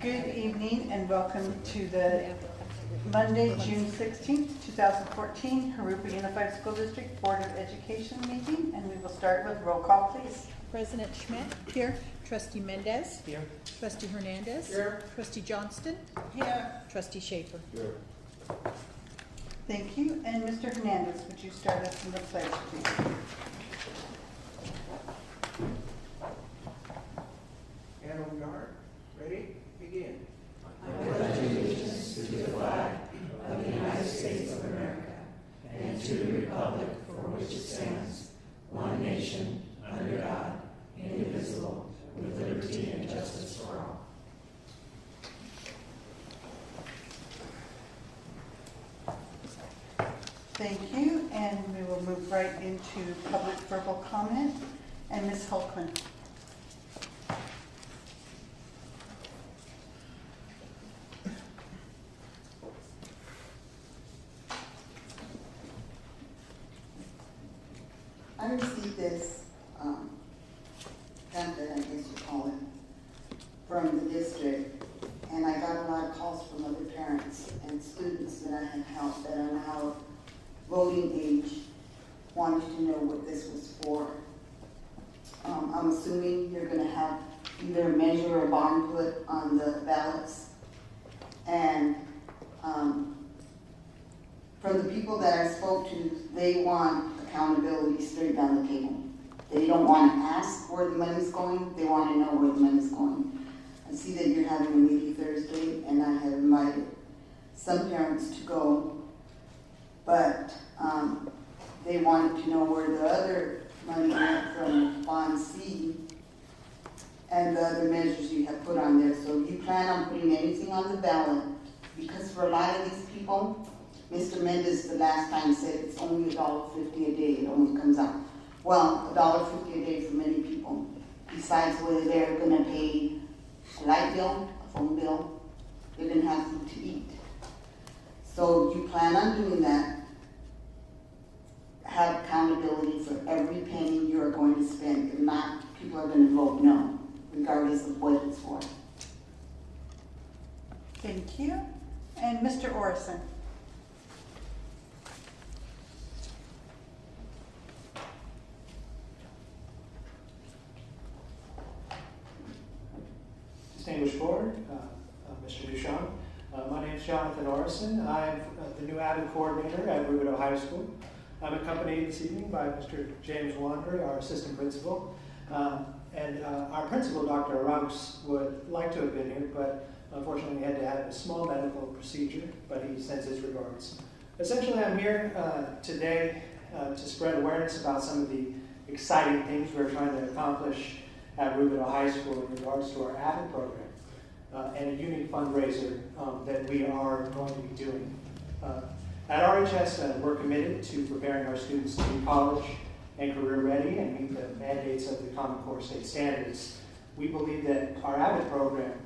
Good evening and welcome to the Monday, June 16th, 2014 Jurupa Unified School District Board of Education meeting, and we will start with roll call, please. President Schmidt. Here. Trustee Mendez. Here. Trustee Hernandez. Here. Trustee Johnston. Here. Trustee Schaefer. Here. Thank you. And Mr. Hernandez, would you start us in the pledge, please? And on guard. Ready? Begin. I pledge allegiance to the flag of the United States of America and to the republic for which it stands, one nation, under God, indivisible, with liberty and justice for all. Thank you. And we will move right into public verbal comment. And Ms. Hulkman. I received this pamphlet, I guess you call it, from the district, and I got a lot of calls from other parents and students that I had helped that are now voting age, wanted to know what this was for. I'm assuming you're going to have either a measure or bond put on the ballots, and from the people that I spoke to, they want accountability straight down the table. They don't want to ask where the money's going, they want to know where the money's going. I see that you're having a meeting Thursday, and I have invited some parents to go, but they wanted to know where the other money went from Bond C and the other measures you have put on there. So you plan on putting anything on the ballot, because for a lot of these people, Mr. Mendez the last time said it's only $1.50 a day, it only comes out. Well, $1.50 a day for many people, besides whether they're going to pay a light bill, a phone bill, they're going to have food to eat. So you plan on doing that, have accountability for every penny you are going to spend. If not, people are going to vote no, regardless of what it's for. Thank you. And Mr. Orison. Distinguished board, Mr. Duchamp. My name is Jonathan Orison. I'm the new admin coordinator at Rubidoux High School. I'm accompanied this evening by Mr. James Wandry, our assistant principal. And our principal, Dr. Rouse, would like to have been here, but unfortunately he had to have a small medical procedure, but he sends his regards. Essentially, I'm here today to spread awareness about some of the exciting things we're trying to accomplish at Rubidoux High School in regards to our AVID program and a unique fundraiser that we are going to be doing. At RHS, we're committed to preparing our students to be college and career ready and meet the mandates of the Common Core state standards. We believe that our AVID program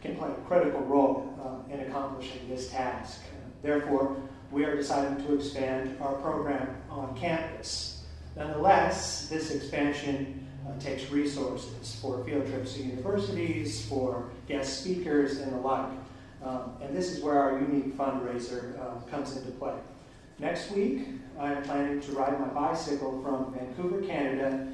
can play a critical role in accomplishing this task. Therefore, we are deciding to expand our program on campus. Nonetheless, this expansion takes resources for field trips to universities, for guest speakers, and the like. And this is where our unique fundraiser comes into play. Next week, I am planning to ride my bicycle from Vancouver, Canada,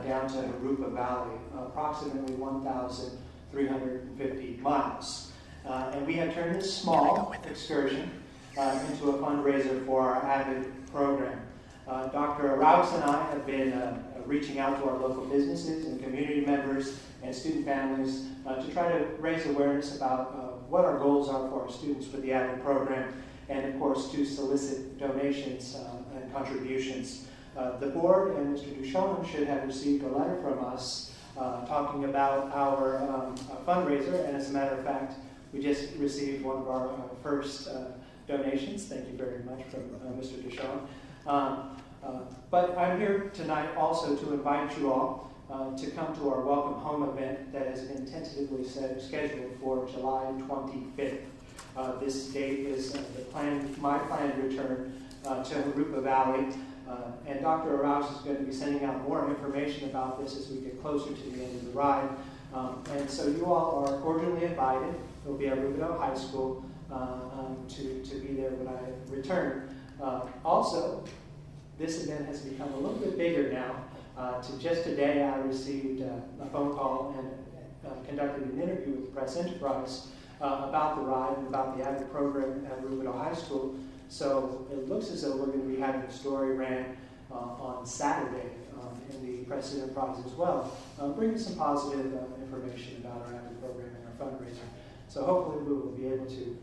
down to Jurupa Valley, approximately 1,350 miles. And we have turned this small excursion into a fundraiser for our AVID program. Dr. Rouse and I have been reaching out to our local businesses and community members and student families to try to raise awareness about what our goals are for our students with the AVID program, and of course to solicit donations and contributions. The board and Mr. Duchamp should have received a letter from us talking about our fundraiser, and as a matter of fact, we just received one of our first donations. Thank you very much from Mr. Duchamp. But I'm here tonight also to invite you all to come to our Welcome Home event that has been tentatively scheduled for July 25th. This date is my planned return to Jurupa Valley. And Dr. Rouse is going to be sending out more information about this as we get closer to the end of the ride. And so you all are cordially invited. It will be at Rubidoux High School to be there when I return. Also, this event has become a little bit bigger now. Just today, I received a phone call and conducted an interview with the Press Enterprise about the ride and about the AVID program at Rubidoux High School. So it looks as though we're going to be having a story ran on Saturday in the Press Enterprise as well, bringing some positive information about our AVID program and our fundraiser. So hopefully we will be able to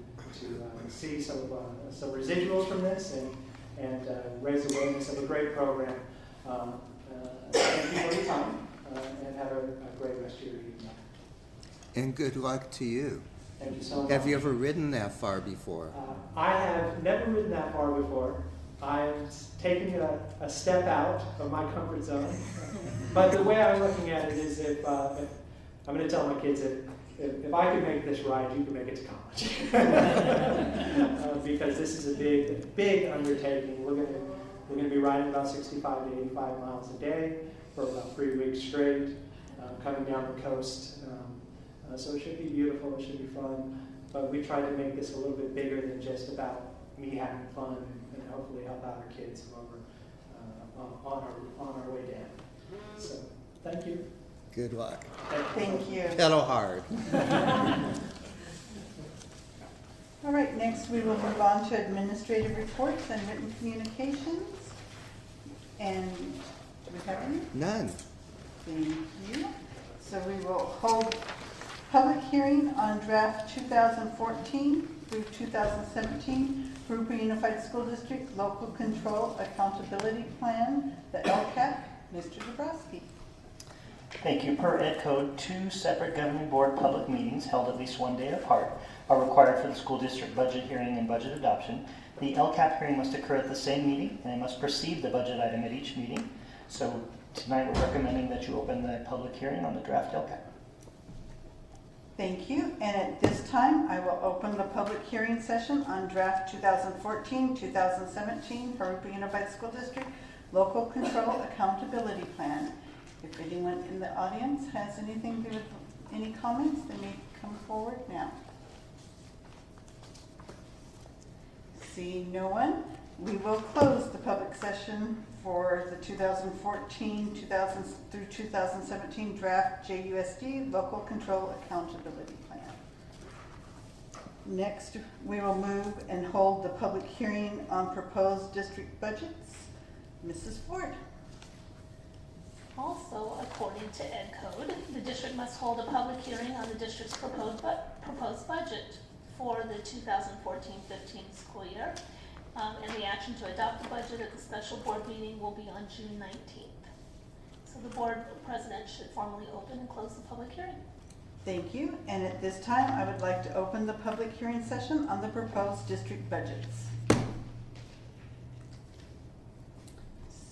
see some residuals from this and raise awareness of a great program. Thank you for your time, and have a great rest of your evening. And good luck to you. Thank you so much. Have you ever ridden that far before? I have never ridden that far before. I've taken a step out of my comfort zone. But the way I'm looking at it is if I'm going to tell my kids that if I can make this ride, you can make it to college. Because this is a big undertaking. We're going to be riding about 65 to 85 miles a day for about 3 weeks straight, coming down the coast. So it should be beautiful, it should be fun. But we try to make this a little bit bigger than just about me having fun and hopefully help out our kids while we're on our way down. So thank you. Good luck. Thank you. Pedal hard. All right, next we will move on to administrative reports and written communications. And do we have any? None. Thank you. So we will hold public hearing on draft 2014 through 2017 Jurupa Unified School District Local Control Accountability Plan, the LCAP. Mr. Dabrowski. Thank you. Per Ed Code, 2 separate governing board public meetings held at least 1 day apart are required for the school district budget hearing and budget adoption. The LCAP hearing must occur at the same meeting, and it must precede the budget item at each meeting. So tonight we're recommending that you open the public hearing on the draft LCAP. Thank you. And at this time, I will open the public hearing session on draft 2014-2017 Jurupa Unified School District Local Control Accountability Plan. If anyone in the audience has any comments, they may come forward now. See no one, we will close the public session for the 2014 through 2017 draft JUSD Local Control Accountability Plan. Next, we will move and hold the public hearing on proposed district budgets. Mrs. Ford. Also, according to Ed Code, the district must hold a public hearing on the district's proposed budget for the 2014-15 school year. And the action to adopt the budget at the special board meeting will be on June 19th. So the board president should formally open and close the public hearing. Thank you. And at this time, I would like to open the public hearing session on the proposed district budgets.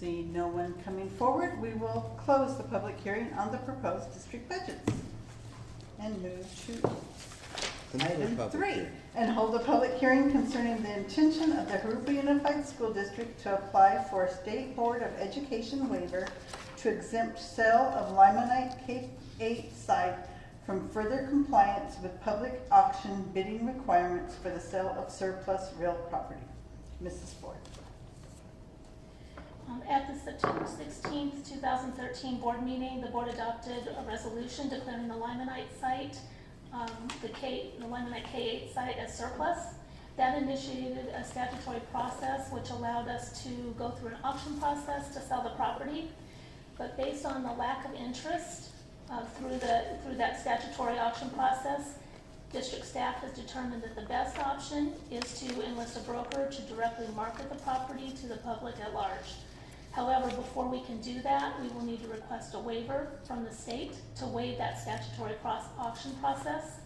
See no one coming forward, we will close the public hearing on the proposed district budgets and move to Item 3, and hold a public hearing concerning the intention of the Jurupa Unified School District to apply for a State Board of Education waiver to exempt sale of Limonite K8 site from further compliance with public auction bidding requirements for the sale of surplus real property. Mrs. Ford. At the September 16th, 2013 board meeting, the board adopted a resolution declaring the Limonite site, the Limonite K8 site as surplus. That initiated a statutory process which allowed us to go through an auction process to sell the property. But based on the lack of interest through that statutory auction process, district staff has determined that the best option is to enlist a broker to directly market the property to the public at large. However, before we can do that, we will need to request a waiver from the state to waive that statutory auction process.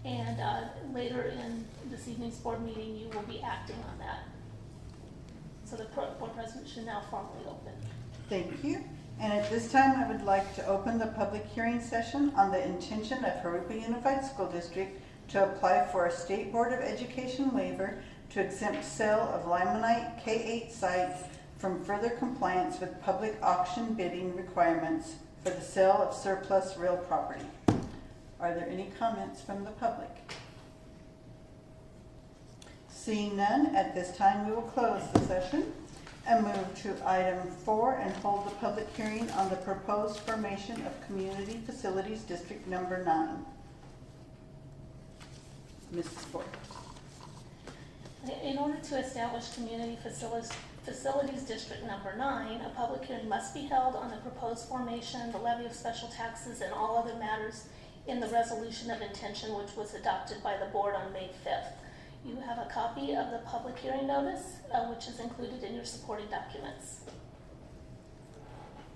And later in this evening's board meeting, you will be acting on that. So the board president should now formally open. Thank you. And at this time, I would like to open the public hearing session on the intention of Jurupa Unified School District to apply for a State Board of Education waiver to exempt sale of Limonite K8 site from further compliance with public auction bidding requirements for the sale of surplus real property. Are there any comments from the public? Seeing none, at this time we will close the session and move to item 4 and hold the public hearing on the proposed formation of Community Facilities District Number 9. Mrs. Ford. In order to establish Community Facilities District Number 9, a public hearing must be held on the proposed formation, the levy of special taxes, and all other matters in the resolution of intention which was adopted by the board on May 5th. You have a copy of the public hearing notice, which is included in your supporting documents.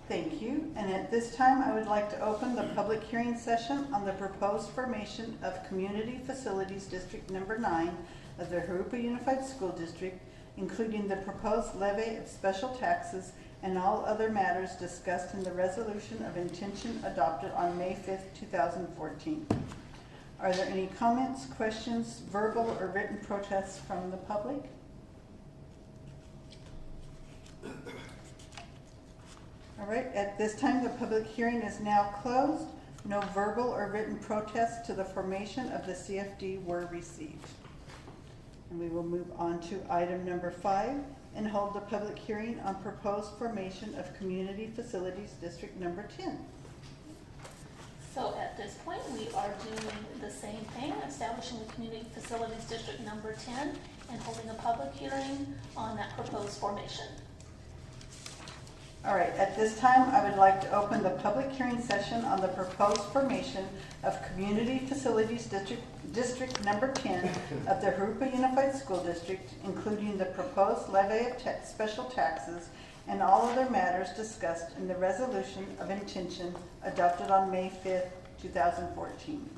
Thank you. And at this time, I would like to open the public hearing session on the proposed formation of Community Facilities District Number 9 of the Jurupa Unified School District, including the proposed levy of special taxes and all other matters discussed in the resolution of intention adopted on May 5th, 2014. Are there any comments, questions, verbal or written protests from the public? All right, at this time, the public hearing is now closed. No verbal or written protests to the formation of the CFD were received. And we will move on to item number 5 and hold the public hearing on proposed formation of Community Facilities District Number 10. So at this point, we are doing the same thing, establishing the Community Facilities District Number 10 and holding a public hearing on that proposed formation. All right, at this time, I would like to open the public hearing session on the proposed formation of Community Facilities District Number 10 of the Jurupa Unified School District, including the proposed levy of special taxes and all other matters discussed in the resolution of intention adopted on May 5th, 2014.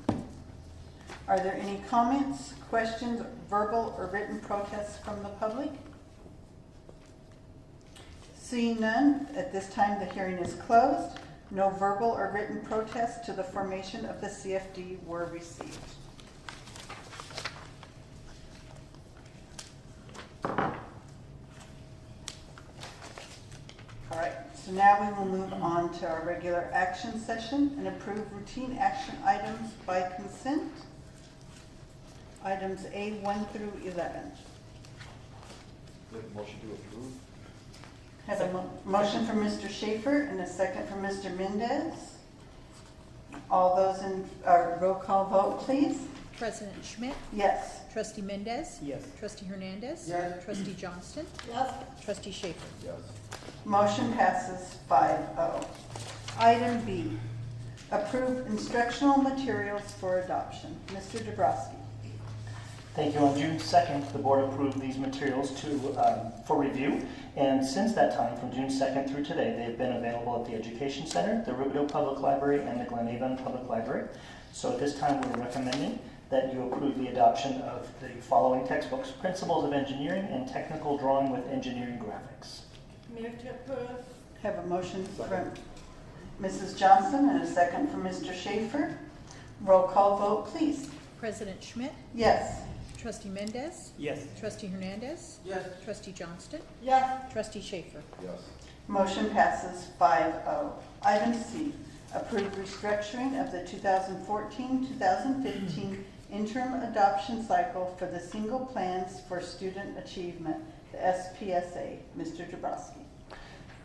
Are there any comments, questions, verbal or written protests from the public? Seeing none, at this time the hearing is closed. No verbal or written protests to the formation of the CFD were received. All right, so now we will move on to our regular action session and approve routine action items by consent. Items A1 through 11. Motion to approve. Have a motion from Mr. Schaefer and a second from Mr. Mendez. All those in roll call vote, please. President Schmidt? Yes. Trustee Mendez? Yes. Trustee Hernandez? Yes. Trustee Johnston? Yes. Trustee Schaefer? Yes. Motion passes 5-0. Item B, approve instructional materials for adoption. Mr. Dabrowski. Thank you. On June 2nd, the board approved these materials for review, and since that time, from June 2nd through today, they've been available at the Education Center, the Rubidoux Public Library, and the Glen Avon Public Library. So at this time, we're recommending that you approve the adoption of the following textbooks: Principles of Engineering and Technical Drawing with Engineering Graphics. Move to approve. Have a motion from Mrs. Johnson and a second from Mr. Schaefer. Roll call vote, please. President Schmidt? Yes. Trustee Mendez? Yes. Trustee Hernandez? Yes. Trustee Johnston? Yes. Trustee Schaefer? Yes. Motion passes 5-0. Item C, approve restructuring of the 2014-2015 interim adoption cycle for the single plans for student achievement, the SPSA. Mr. Dabrowski.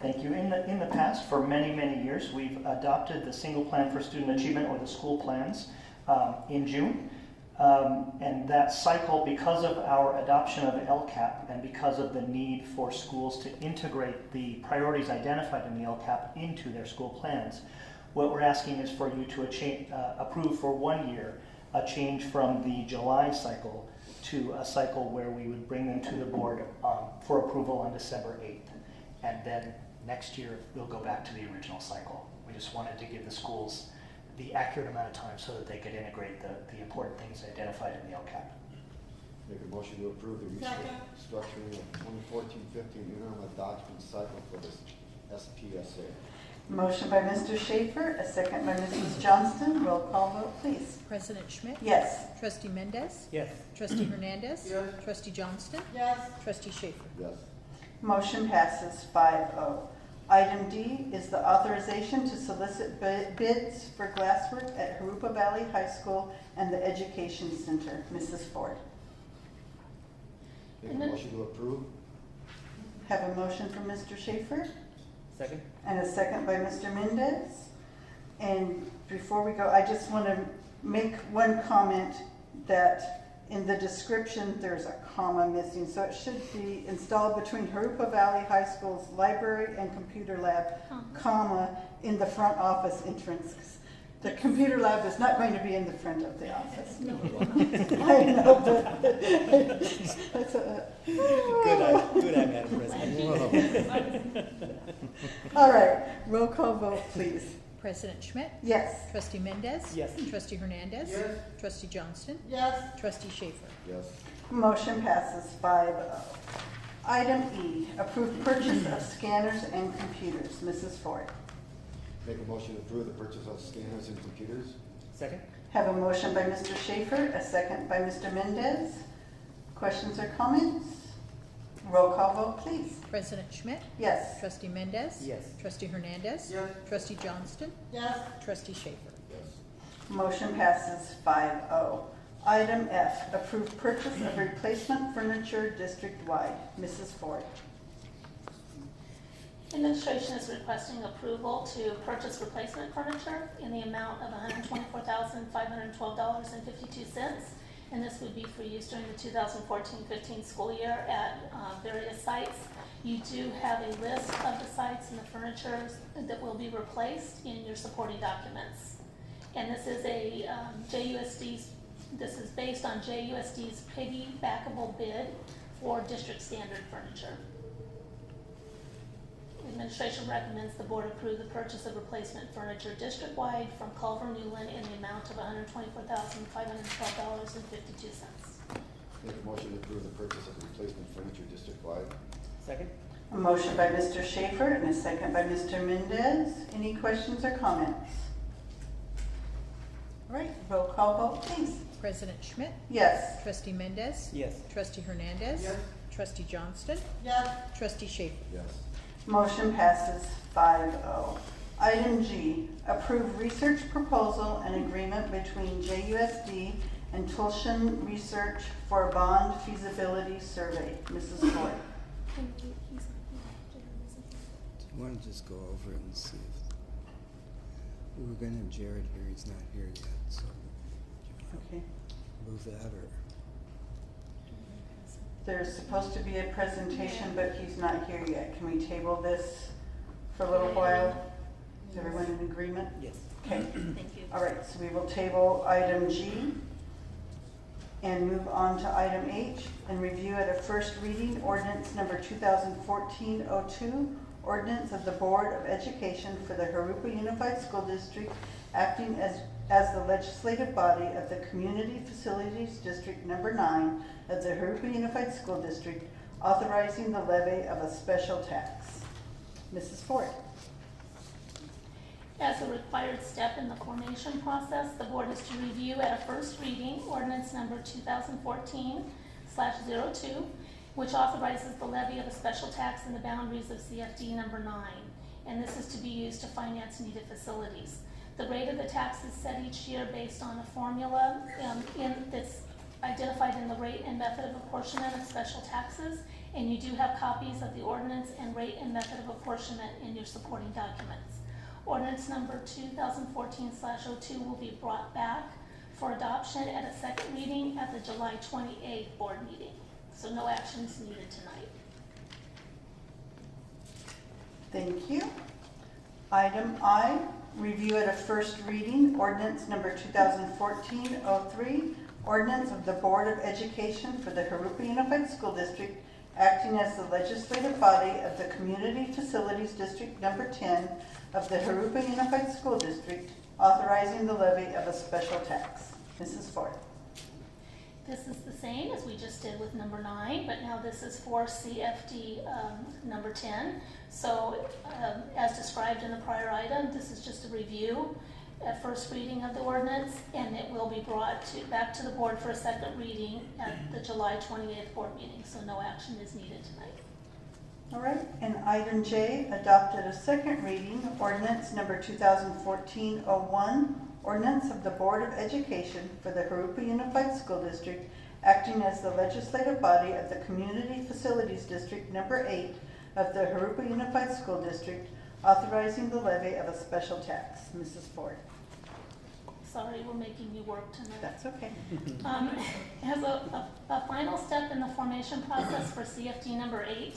Thank you. In the past, for many, many years, we've adopted the single plan for student achievement, or the school plans, in June. And that cycle, because of our adoption of LCAP and because of the need for schools to integrate the priorities identified in the LCAP into their school plans, what we're asking is for you to approve for 1 year a change from the July cycle to a cycle where we would bring them to the board for approval on December 8th. And then next year, we'll go back to the original cycle. We just wanted to give the schools the accurate amount of time so that they could integrate the important things identified in the LCAP. Make a motion to approve the restructuring of 2014-15 interim adoption cycle for the SPSA. Motion by Mr. Schaefer, a second by Mrs. Johnston. Roll call vote, please. President Schmidt? Yes. Trustee Mendez? Yes. Trustee Hernandez? Yes. Trustee Johnston? Yes. Trustee Schaefer? Yes. Motion passes 5-0. Item D is the authorization to solicit bids for glasswork at Jurupa Valley High School and the Education Center. Mrs. Ford. Make a motion to approve. Have a motion from Mr. Schaefer Second? and a second by Mr. Mendez. And before we go, I just want to make one comment that in the description, there's a comma missing. So it should be installed between Jurupa Valley High School's library and computer lab, comma, in the front office entrance. The computer lab is not going to be in the front of the office. I know, but that's Good eye, Madam President. all right. Roll call vote, please. President Schmidt? Yes. Trustee Mendez? Yes. Trustee Hernandez? Yes. Trustee Johnston? Yes. Trustee Schaefer? Yes. Motion passes 5-0. Item E, approved purchase of scanners and computers. Mrs. Ford. Make a motion to approve the purchase of scanners and computers. Second? Have a motion by Mr. Schaefer, a second by Mr. Mendez. Questions or comments? Roll call vote, please. President Schmidt? Yes. Trustee Mendez? Yes. Trustee Hernandez? Yes. Trustee Johnston? Yes. Trustee Schaefer? Yes. Motion passes 5-0. Item F, approved purchase of replacement furniture district-wide. Mrs. Ford. Administration is requesting approval to purchase replacement furniture in the amount of $124,512.52. And this would be for use during the 2014-15 school year at various sites. You do have a list of the sites and the furniture that will be replaced in your supporting documents. And this is a this is based on JUSD's piggybackable bid for district standard furniture. Administration recommends the board approve the purchase of replacement furniture district-wide from Culver Newland in the amount of $124,512.52. Make a motion to approve the purchase of replacement furniture district-wide. Second? A motion by Mr. Schaefer and a second by Mr. Mendez. Any questions or comments? All right, roll call vote, please. President Schmidt? Yes. Trustee Mendez? Yes. Trustee Hernandez? Yes. Trustee Johnston? Yes. Trustee Schaefer? Yes. Motion passes 5-0. Item G, approve research proposal and agreement between JUSD and Tulshan Research for a bond feasibility survey. Mrs. Ford. Do you want to just go over it and see if we were going to have Jared here? He's not here yet, so Okay. move that or There's supposed to be a presentation, but he's not here yet. Can we table this for a little while? Is everyone in agreement? Yes. Okay. Thank you. All right, so we will table item G and move on to item H and review at a first reading ordinance number 2014-02, ordinance of the Board of Education for the Jurupa Unified School District acting as the legislative body of the Community Facilities District Number 9 of the Jurupa Unified School District, authorizing the levy of a special tax. Mrs. Ford. As a required step in the formation process, the board is to review at a first reading ordinance number 2014/02, which authorizes the levy of a special tax in the boundaries of CFD number 9. And this is to be used to finance needed facilities. The rate of the tax is set each year based on a formula that's identified in the rate and method of apportionment of special taxes. And you do have copies of the ordinance and rate and method of apportionment in your supporting documents. Ordinance number 2014/02 will be brought back for adoption at a second reading at the July 28th board meeting. So no action is needed tonight. Thank you. Item I, review at a first reading ordinance number 2014-03, ordinance of the Board of Education for the Jurupa Unified School District acting as the legislative body of the Community Facilities District Number 10 of the Jurupa Unified School District, authorizing the levy of a special tax. Mrs. Ford. This is the same as we just did with number 9, but now this is for CFD number 10. So as described in the prior item, this is just a review at first reading of the ordinance, and it will be brought back to the board for a second reading at the July 28th board meeting. So no action is needed tonight. All right, and item J, adopted a second reading, ordinance number 2014-01, ordinance of the Board of Education for the Jurupa Unified School District, acting as the legislative body of the Community Facilities District number 8 of the Jurupa Unified School District, authorizing the levy of a special tax. Mrs. Ford. Sorry, we're making you work tonight. That's okay. As a final step in the formation process for CFD number 8,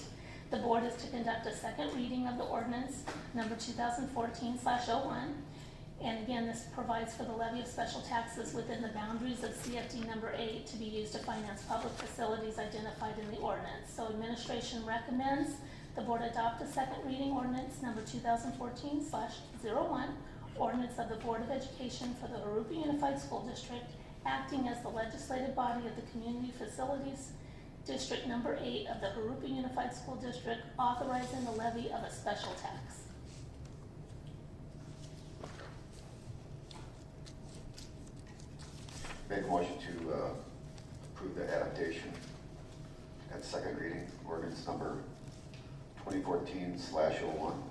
the board is to conduct a second reading of the ordinance number 2014/01. And again, this provides for the levy of special taxes within the boundaries of CFD number 8 to be used to finance public facilities identified in the ordinance. So administration recommends the board adopt a second reading ordinance number 2014/01, ordinance of the Board of Education for the Jurupa Unified School District, acting as the legislative body of the Community Facilities District number 8 of the Jurupa Unified School District, authorizing the levy of a special tax. Make a motion to approve the adaptation at second reading, ordinance number 2014/01.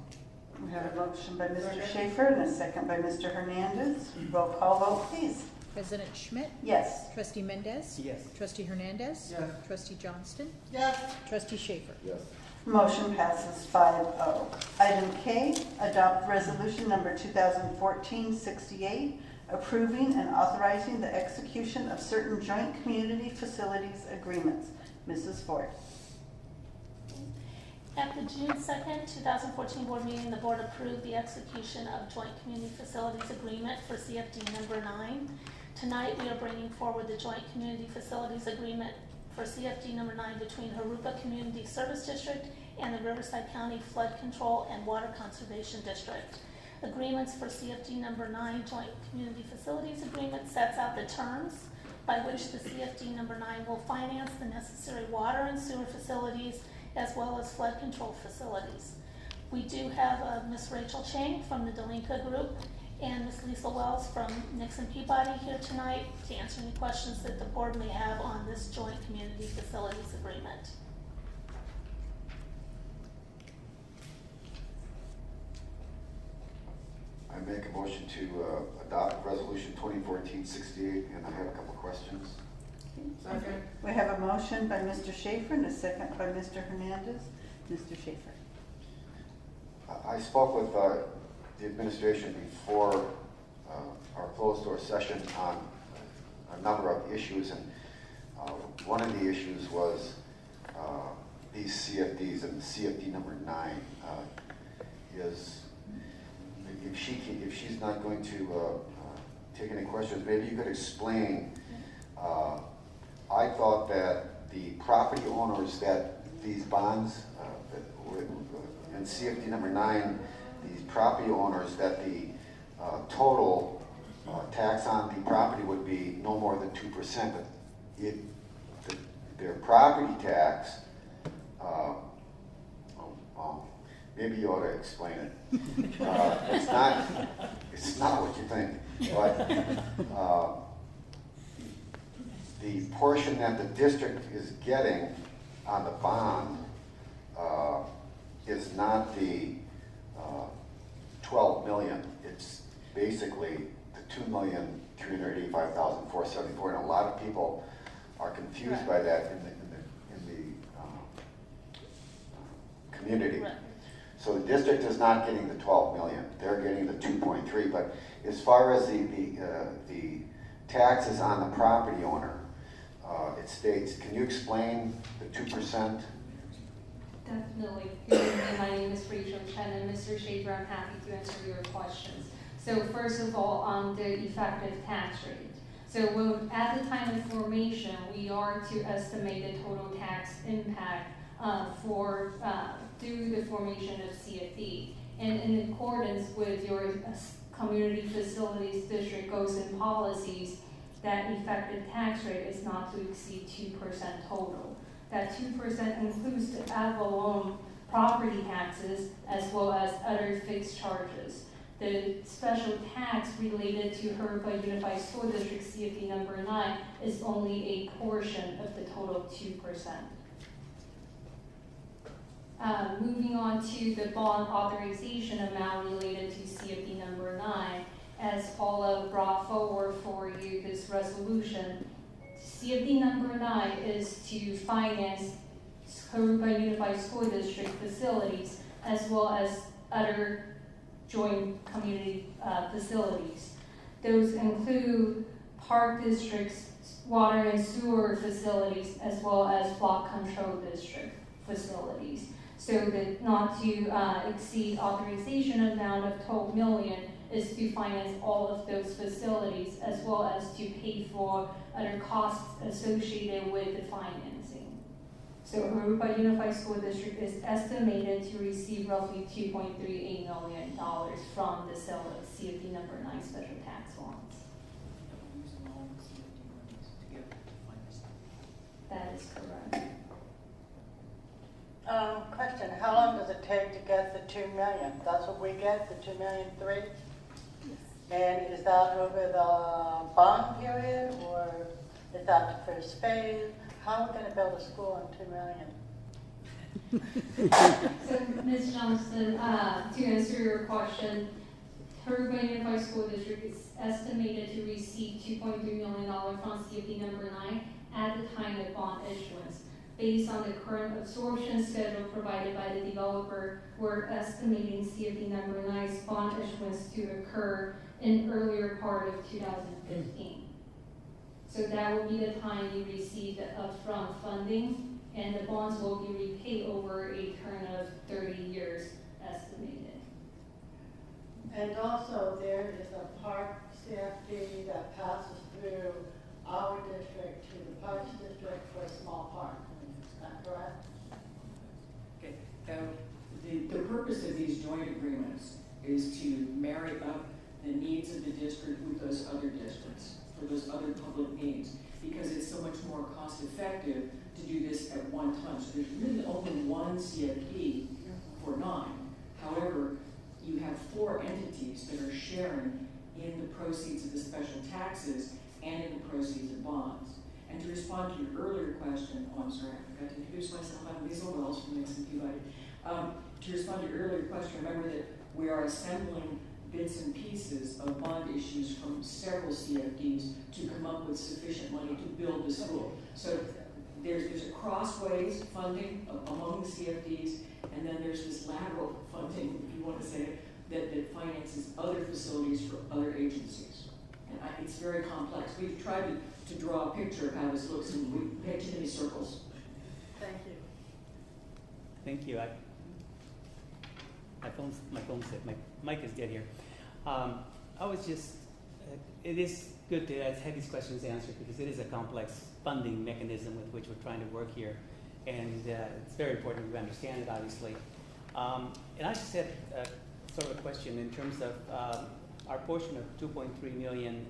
We have a motion by Mr. Schaefer and a second by Mr. Hernandez. Roll call vote, please. President Schmidt? Yes. Trustee Mendez? Yes. Trustee Hernandez? Yes. Trustee Johnston? Yes. Trustee Schaefer? Yes. Motion passes 5-0. Item K, adopt resolution number 2014-68, approving and authorizing the execution of certain joint community facilities agreements. Mrs. Ford. At the June 2nd, 2014 board meeting, the board approved the execution of joint community facilities agreement for CFD number 9. Tonight, we are bringing forward the joint community facilities agreement for CFD number 9 between Jurupa Community Service District and the Riverside County Flood Control and Water Conservation District. Agreements for CFD number 9 joint community facilities agreement sets out the terms by which the CFD number 9 will finance the necessary water and sewer facilities as well as flood control facilities. We do have Ms. Rachel Chang from the Delinka Group and Ms. Lisa Wells from Nixon Peabody here tonight to answer any questions that the board may have on this joint community facilities agreement. I make a motion to adopt resolution 2014-68, and I have a couple questions. Second. We have a motion by Mr. Schaefer and a second by Mr. Hernandez. Mr. Schaefer. I spoke with the administration before our closed door session on a number of issues, and one of the issues was these CFDs, and CFD number 9 is, if she's not going to take any questions, maybe you could explain. I thought that the property owners that these bonds, in CFD number 9, these property owners, that the total tax on the property would be no more than 2%, but their property tax, maybe you ought to explain it. It's not what you think, but the portion that the district is getting on the bond is not the 12 million. It's basically the 2,385,474, and a lot of people are confused by that in the community. Right. So the district is not getting the 12 million; they're getting the 2.3. But as far as the taxes on the property owner, it states. Can you explain the 2%? Definitely. Good evening. My name is Rachel Chen, and Mr. Schaefer, I'm happy to answer your questions. So first of all, on the effective tax rate. So at the time of formation, we are to estimate the total tax impact through the formation of CFD. And in accordance with your community facilities district goals and policies, that effective tax rate is not to exceed 2% total. That 2% includes the avalon property taxes as well as other fixed charges. The special tax related to Jurupa Unified School District CFD number 9 is only a portion of the total 2%. Moving on to the bond authorization amount related to CFD number 9, as Paula brought forward for you this resolution, CFD number 9 is to finance Jurupa Unified School District facilities as well as other joint community facilities. Those include park districts, water and sewer facilities, as well as flood control district facilities. So the not to exceed authorization amount of 12 million is to finance all of those facilities as well as to pay for other costs associated with the financing. So Jurupa Unified School District is estimated to receive roughly $2.38 million from the sale of CFD number 9 special tax bonds. That is correct. Question, how long does it take to get the 2 million? That's what we get, the 2 million 3? Yes. And is that over the bond period, or is that the first phase? How are we going to build a school in 2 million? So, Ms. Johnston, to answer your question, Jurupa Unified School District is estimated to receive $2.3 million from CFD number 9 at the time of bond issuance. Based on the current absorption schedule provided by the developer, we're estimating CFD number 9's bond issuance to occur in earlier part of 2015. So that will be the time you receive the upfront funding, and the bonds will be repaid over a term of 30 years estimated. And also there is a park CFD that passes through our district to the Parks District for a small park. Is that correct? Okay. The purpose of these joint agreements is to marry up the needs of the district with those other districts for those other public needs, because it's so much more cost effective to do this at one time. So there's really only one CFP for 9. However, you have 4 entities that are sharing in the proceeds of the special taxes and in the proceeds of bonds. And to respond to your earlier question, oh, I'm sorry, I forgot to introduce myself. I'm Lisa Wells from Nixon Peabody. To respond to your earlier question, remember that we are assembling bits and pieces of bond issues from several CFDs to come up with sufficient money to build the school. So there's a crossways funding among the CFDs, and then there's this lateral funding, if you want to say it, that finances other facilities for other agencies. And it's very complex. We've tried to draw a picture of how this looks, and we made too many circles. Thank you. Thank you. My phone said my mic is dead here. I was just, it is good to have these questions answered because it is a complex funding mechanism with which we're trying to work here. And it's very important we understand it, obviously. And I just had sort of a question in terms of our portion of 2.3 million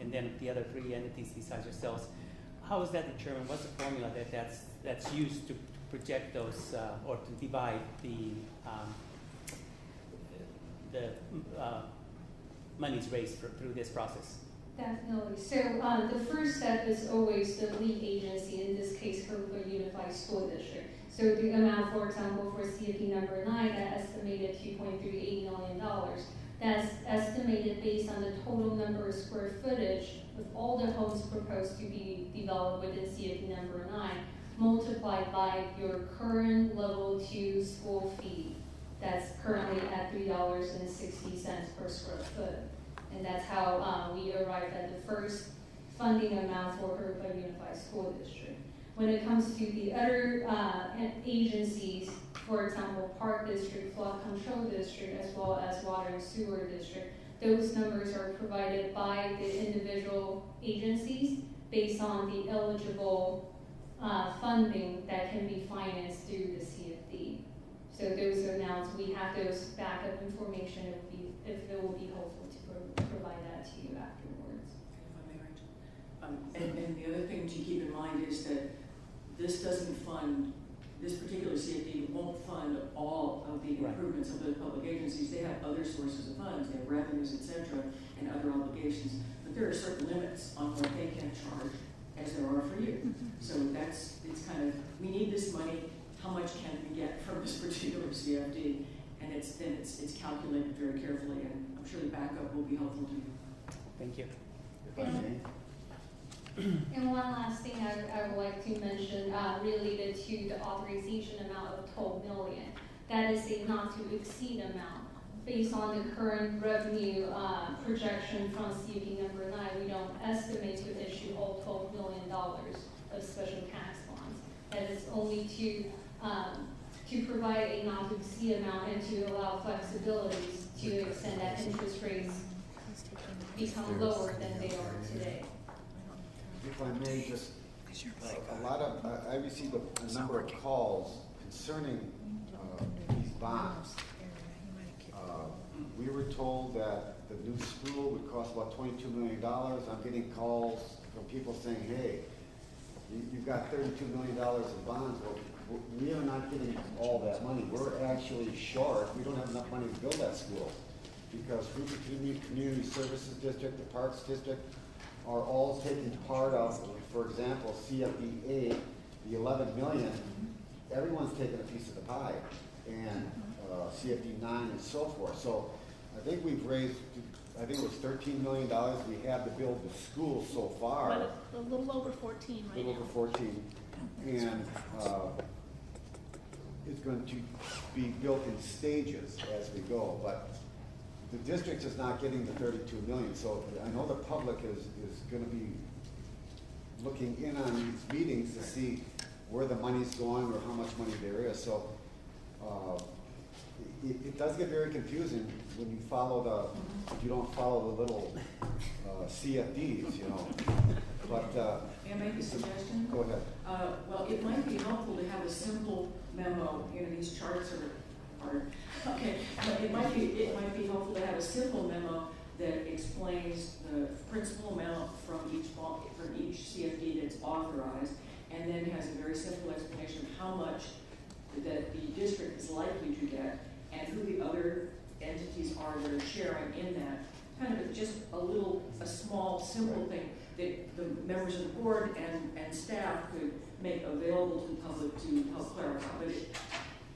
and then the other 3 entities besides yourselves. How is that determined? What's the formula that's used to project those or to divide the monies raised through this process? Definitely. So the first step is always the lead agency, in this case, Jurupa Unified School District. So the amount, for example, for CFD number 9, that estimated $2.38 million, that's estimated based on the total number of square footage of all the homes proposed to be developed within CFD number 9, multiplied by your current level 2 school fee. That's currently at $3.60 per square foot. And that's how we arrived at the first funding amount for Jurupa Unified School District. When it comes to the other agencies, for example, Park District, Flood Control District, as well as Water and Sewer District, those numbers are provided by the individual agencies based on the eligible funding that can be financed through the CFD. So those amounts, we have those backup information if it will be helpful to provide that to you afterwards. And the other thing to keep in mind is that this doesn't fund, this particular CFD won't fund all of the improvements of those public agencies. They have other sources of funds, they have revenues, etc., and other obligations. But there are certain limits on what they can charge, as there are for you. So it's kind of, we need this money how much can we get from this particular CFD, and it's calculated very carefully, and I'm sure the backup will be helpful to you. Thank you. If I may. And one last thing I would like to mention related to the authorization amount of 12 million. That is a not to exceed amount. Based on the current revenue projection from CFD number 9, we don't estimate to issue all $12 million of special tax bonds. That is only to provide a not to exceed amount and to allow flexibilities to extend that interest rates become lower than they are today. If I may, just a lot of, I received a number of calls concerning these bonds. We were told that the new school would cost about $22 million. I'm getting calls from people saying, hey, you've got $32 million in bonds. Well, we are not getting all that money. We're actually short. We don't have enough money to build that school because Jurupa Community Services District, the Parks District, are all taking part of, for example, CFD 8, the 11 million, everyone's taking a piece of the pie, and CFD 9 and so forth. So I think we've raised, I think it was $13 million we have to build the school so far. A little over 14 right now. A little over 14. And it's going to be built in stages as we go. But the district is not getting the 32 million, so I know the public is going to be looking in on these meetings to see where the money's going or how much money there is. So it does get very confusing when you follow if you don't follow the little CFDs, you know. But may I make a suggestion? Go ahead. Well, it might be helpful to have a simple memo. You know, these charts are okay, but it might be helpful to have a simple memo that explains the principal amount from each CFD that's authorized, and then has a very simple explanation of how much that the district is likely to get, and who the other entities are that are sharing in that. Kind of just a small, simple thing that the members of the board and staff could make available to the public to help clarify. But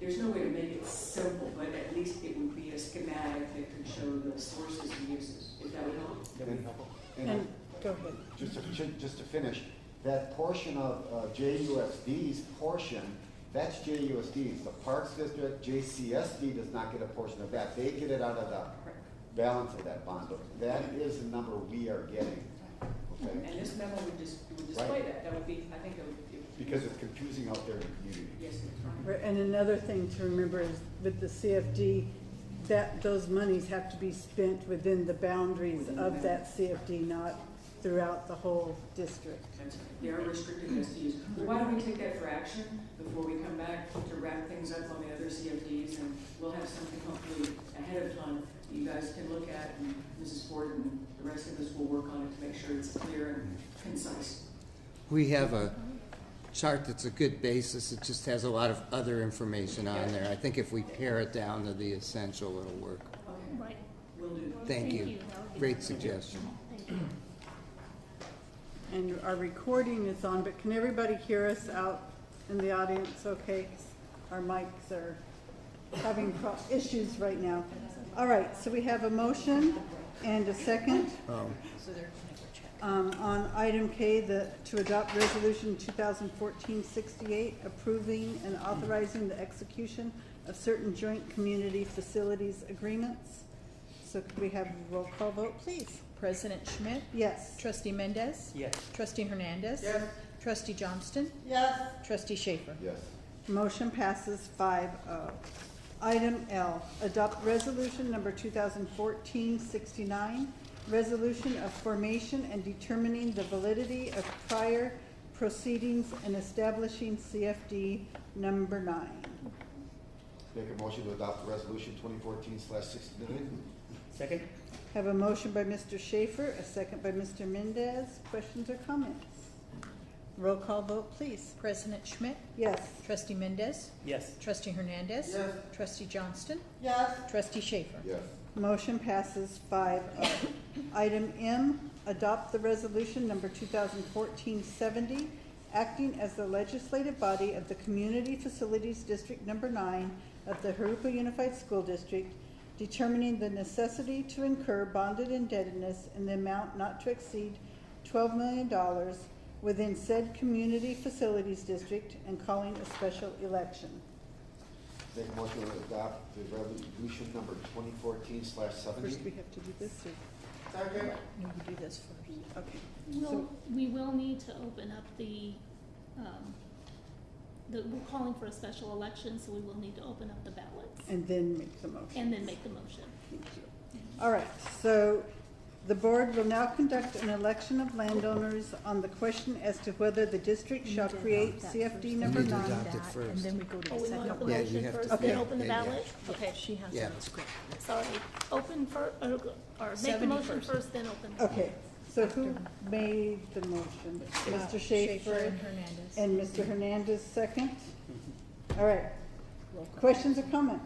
there's no way to make it simple, but at least it would be a schematic that could show the sources and uses, if that would help. That would be helpful. And go ahead. Just to finish, that portion of JUSD's portion, that's JUSD's. The Parks District, JCSD does not get a portion of that. They get it out of the balance of that bond. But that is the number we are getting. Okay? And this memo would display Right. that. That would be, I think, because it's confusing out there in the community. Yes, that's right. And another thing to remember is with the CFD, that those monies have to be spent within the boundaries of that CFD, not throughout the whole district. They are restricted as to use. Well, why don't we take that for action before we come back to wrap things up on the other CFDs, and we'll have something hopefully ahead of time that you guys can look at, and Mrs. Ford and the rest of us will work on it to make sure it's clear and concise. We have a chart that's a good basis. It just has a lot of other information on there. I think if we pare it down to the essential, it'll work. Okay. Right. Will do. Thank you. Great suggestion. Thank you. And our recording is on, but can everybody hear us out in the audience okay? Our mics are having issues right now. All right, so we have a motion and a second. So they're gonna go check. On item K, to adopt resolution 2014-68, approving and authorizing the execution of certain joint community facilities agreements. So could we have a roll call vote, please? President Schmidt? Yes. Trustee Mendez? Yes. Trustee Hernandez? Yes. Trustee Johnston? Yes. Trustee Schaefer? Yes. Motion passes 5-0. Item L, adopt resolution number 2014-69, resolution of formation and determining the validity of prior proceedings and establishing CFD number 9. Make a motion to adopt resolution 2014/69. Second? Have a motion by Mr. Schaefer, a second by Mr. Mendez. Questions or comments? Roll call vote, please. President Schmidt? Yes. Trustee Mendez? Yes. Trustee Hernandez? Yes. Trustee Johnston? Yes. Trustee Schaefer? Yes. Motion passes 5-0. Item M, adopt the resolution number 2014-70, acting as the legislative body of the Community Facilities District Number 9 of the Jurupa Unified School District, determining the necessity to incur bonded indebtedness in the amount not to exceed $12 million within said Community Facilities District and calling a special election. Make a motion to adopt the resolution number 2014/70. First we have to do this, or? Second. No, we do this first. Okay. We will need to open up we're calling for a special election, so we will need to open up the ballots And then make the motion. and then make the motion. Thank you. All right, so the board will now conduct an election of landowners on the question as to whether the district shall create CFD number You need to 9. adopt it first. And then we go to Oh, the we want second the one. Yeah, you motion have to- first, okay. then open the Yeah, yeah. ballot? Okay, She has Yeah. the script. sorry. Open for, or make the 70 motion first. first, then open. Okay, so who made the motion? Mr. Schaefer and Hernandez. and Mr. Hernandez second? All right, questions or comments?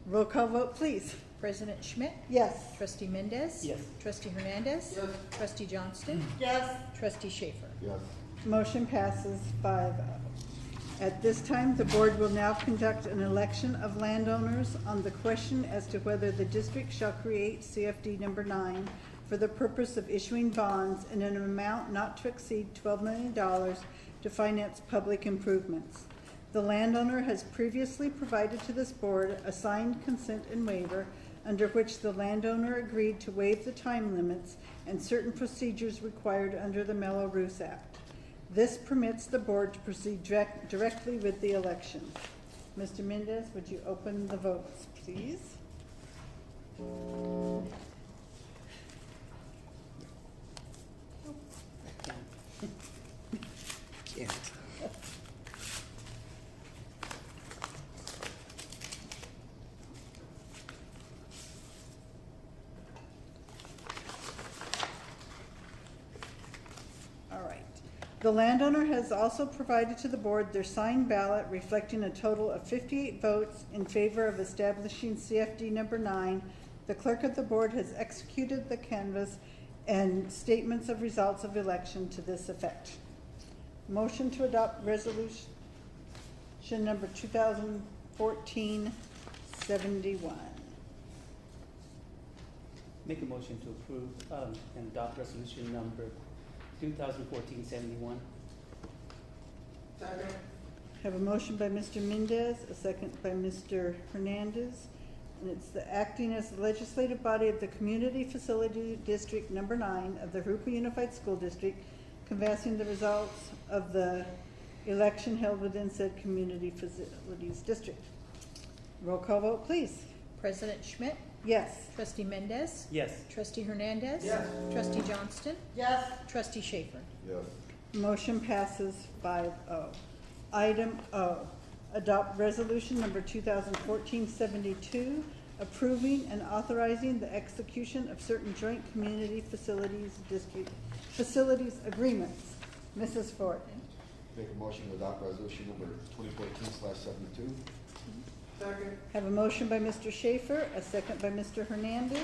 Roll call vote, please. President Schmidt? Yes. Trustee Mendez? Yes. Trustee Hernandez? Yes. Trustee Johnston? Yes. Trustee Schaefer? Yes. Motion passes 5-0. At this time, the board will now conduct an election of landowners on the question as to whether the district shall create CFD number 9 for the purpose of issuing bonds in an amount not to exceed $12 million to finance public improvements. The landowner has previously provided to this board a signed consent and waiver under which the landowner agreed to waive the time limits and certain procedures required under the Mello-Roos Act. This permits the board to proceed directly with the election. Mr. Mendez, would you open the votes, please? Can't. All right. The landowner has also provided to the board their signed ballot reflecting a total of 58 votes in favor of establishing CFD number 9. The clerk of the board has executed the canvass and statements of results of election to this effect. Motion to adopt resolution number 2014-71. Make a motion to approve and adopt resolution number 2014-71. Second. Have a motion by Mr. Mendez, a second by Mr. Hernandez, and it's the acting as the legislative body of the Community Facility District Number 9 of the Jurupa Unified School District, canvassing the results of the election held within said Community Facilities District. Roll call vote, please. President Schmidt? Yes. Trustee Mendez? Yes. Trustee Hernandez? Yes. Trustee Johnston? Yes. Trustee Schaefer? Yes. Motion passes 5-0. Item O, adopt resolution number 2014-72, approving and authorizing the execution of certain joint community facilities agreements. Mrs. Ford. Make a motion to adopt resolution number 2014/72. Second. Have a motion by Mr. Schaefer, a second by Mr. Hernandez.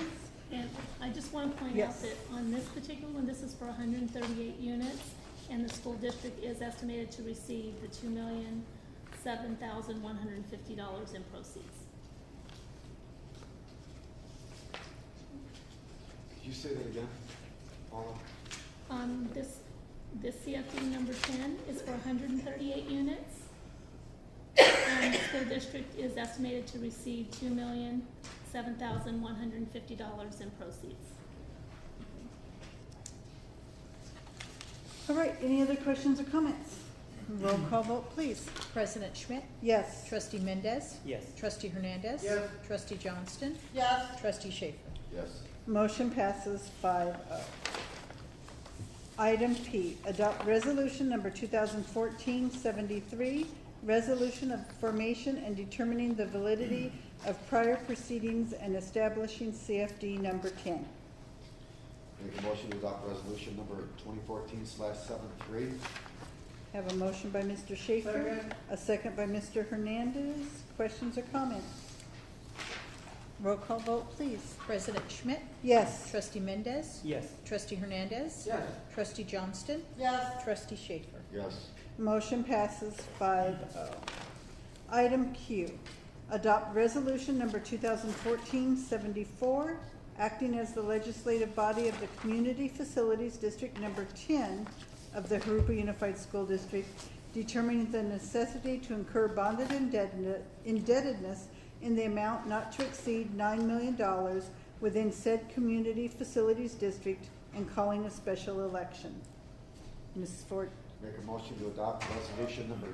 And I just want to point out Yes. that on this particular one, this is for 138 units, and the school district is estimated to receive the $2,007,150 in proceeds. Could you say that again, Paula? This CFD number 10 is for 138 units. And the school district is estimated to receive $2,007,150 in proceeds. All right, any other questions or comments? Roll call vote, please. President Schmidt? Yes. Trustee Mendez? Yes. Trustee Hernandez? Yes. Trustee Johnston? Yes. Trustee Schaefer? Yes. Motion passes 5-0. Item P, adopt resolution number 2014-73, resolution of formation and determining the validity of prior proceedings and establishing CFD number 10. Make a motion to adopt resolution number 2014/73. Have a motion by Mr. Schaefer, Second. a second by Mr. Hernandez. Questions or comments? Roll call vote, please. President Schmidt? Yes. Trustee Mendez? Yes. Trustee Hernandez? Yes. Trustee Johnston? Yes. Trustee Schaefer? Yes. Motion passes 5-0. Item Q, adopt resolution number 2014-74, acting as the legislative body of the Community Facilities District number 10 of the Jurupa Unified School District, determining the necessity to incur bonded indebtedness in the amount not to exceed $9 million within said Community Facilities District and calling a special election. Mrs. Ford. Make a motion to adopt resolution number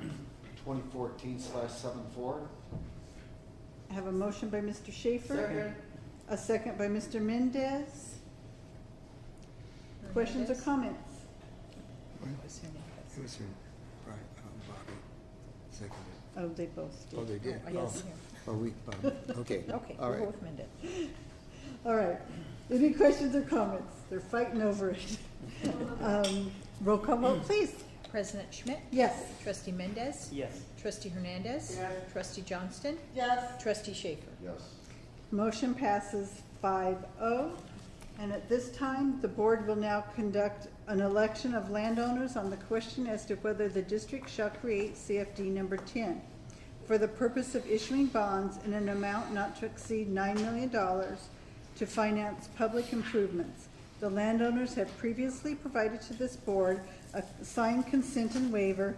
2014/74. I have a motion by Mr. Schaefer. Second. A second by Mr. Mendez. Questions or comments? It was from Bobby. Seconded. Oh, they both did. Oh, they did? Yes. Oh, we, okay. Okay, All we'll right. go with Mendez. All right. Any questions or comments? They're fighting over it. Roll call vote, please. President Schmidt? Yes. Trustee Mendez? Yes. Trustee Hernandez? Yes. Trustee Johnston? Yes. Trustee Schaefer? Yes. Motion passes 5-0. And at this time, the board will now conduct an election of landowners on the question as to whether the district shall create CFD number 10 for the purpose of issuing bonds in an amount not to exceed $9 million to finance public improvements. The landowners have previously provided to this board a signed consent and waiver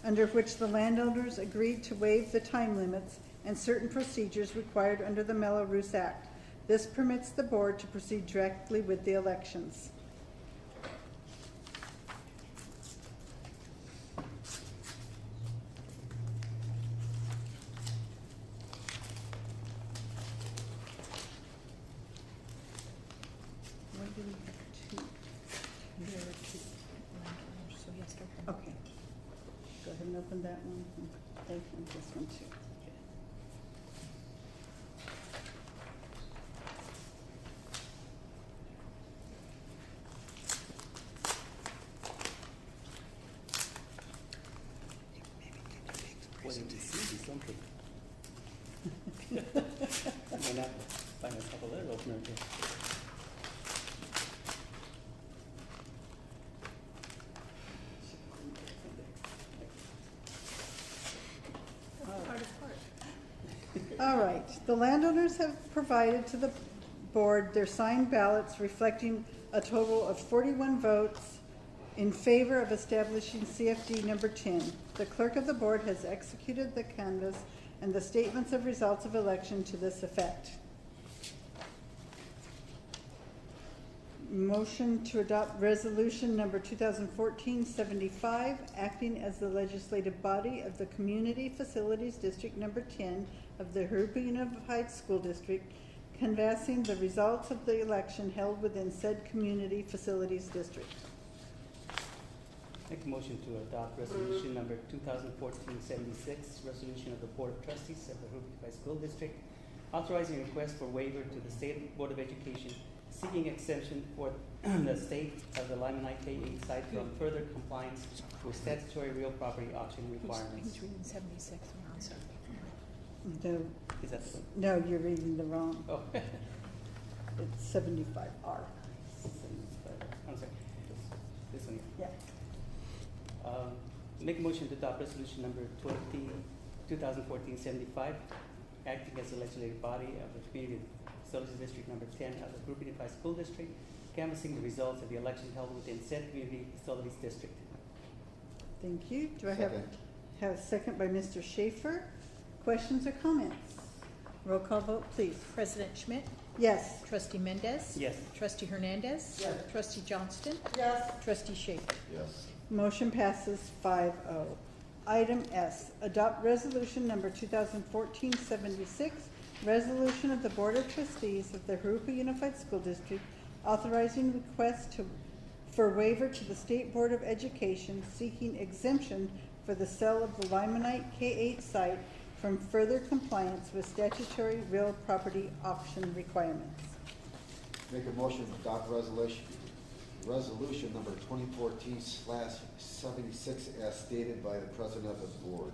under which the landowners agreed to waive the time limits and certain procedures required under the Mello-Roos Act. This permits the board to proceed directly with the elections. Why do we have two? There are two landowners, so he has to open. Okay. Go ahead and open that one. Thank you. This one too. What did you see? Something. I'm gonna have to find myself a letter opener here. All right, the landowners have provided to the board their signed ballots reflecting a total of 41 votes in favor of establishing CFD number 10. The clerk of the board has executed the canvass and the statements of results of election to this effect. Motion to adopt resolution number 2014-75, acting as the legislative body of the Community Facilities District number 10 of the Jurupa Unified School District, canvassing the results of the election held within said Community Facilities District. Make a motion to adopt resolution number 2014-76, resolution of the Board of Trustees of the Jurupa Unified School District, authorizing a request for waiver to the State Board of Education, seeking exemption for the state of the Limonite K8 site from further compliance with statutory real property auction requirements. He's reading 76, we're on 74. No, Is that the one? no, you're reading the wrong. Oh. It's 75R. I'm sorry. This one here. Yeah. Make a motion to adopt resolution number 2014-75, acting as the legislative body of the Community Facilities District number 10 of the Jurupa Unified School District, canvassing the results of the election held within said Community Facilities District. Thank you. Do I Second. have a second by Mr. Schaefer? Questions or comments? Roll call vote, please. President Schmidt? Yes. Trustee Mendez? Yes. Trustee Hernandez? Yes. Trustee Johnston? Yes. Trustee Schaefer? Yes. Motion passes 5-0. Item S, adopt resolution number 2014-76, resolution of the Board of Trustees of the Jurupa Unified School District authorizing request for waiver to the State Board of Education seeking exemption for the sale of the Limonite K8 site from further compliance with statutory real property auction requirements. Make a motion to adopt resolution number 2014/76 as stated by the president of the board.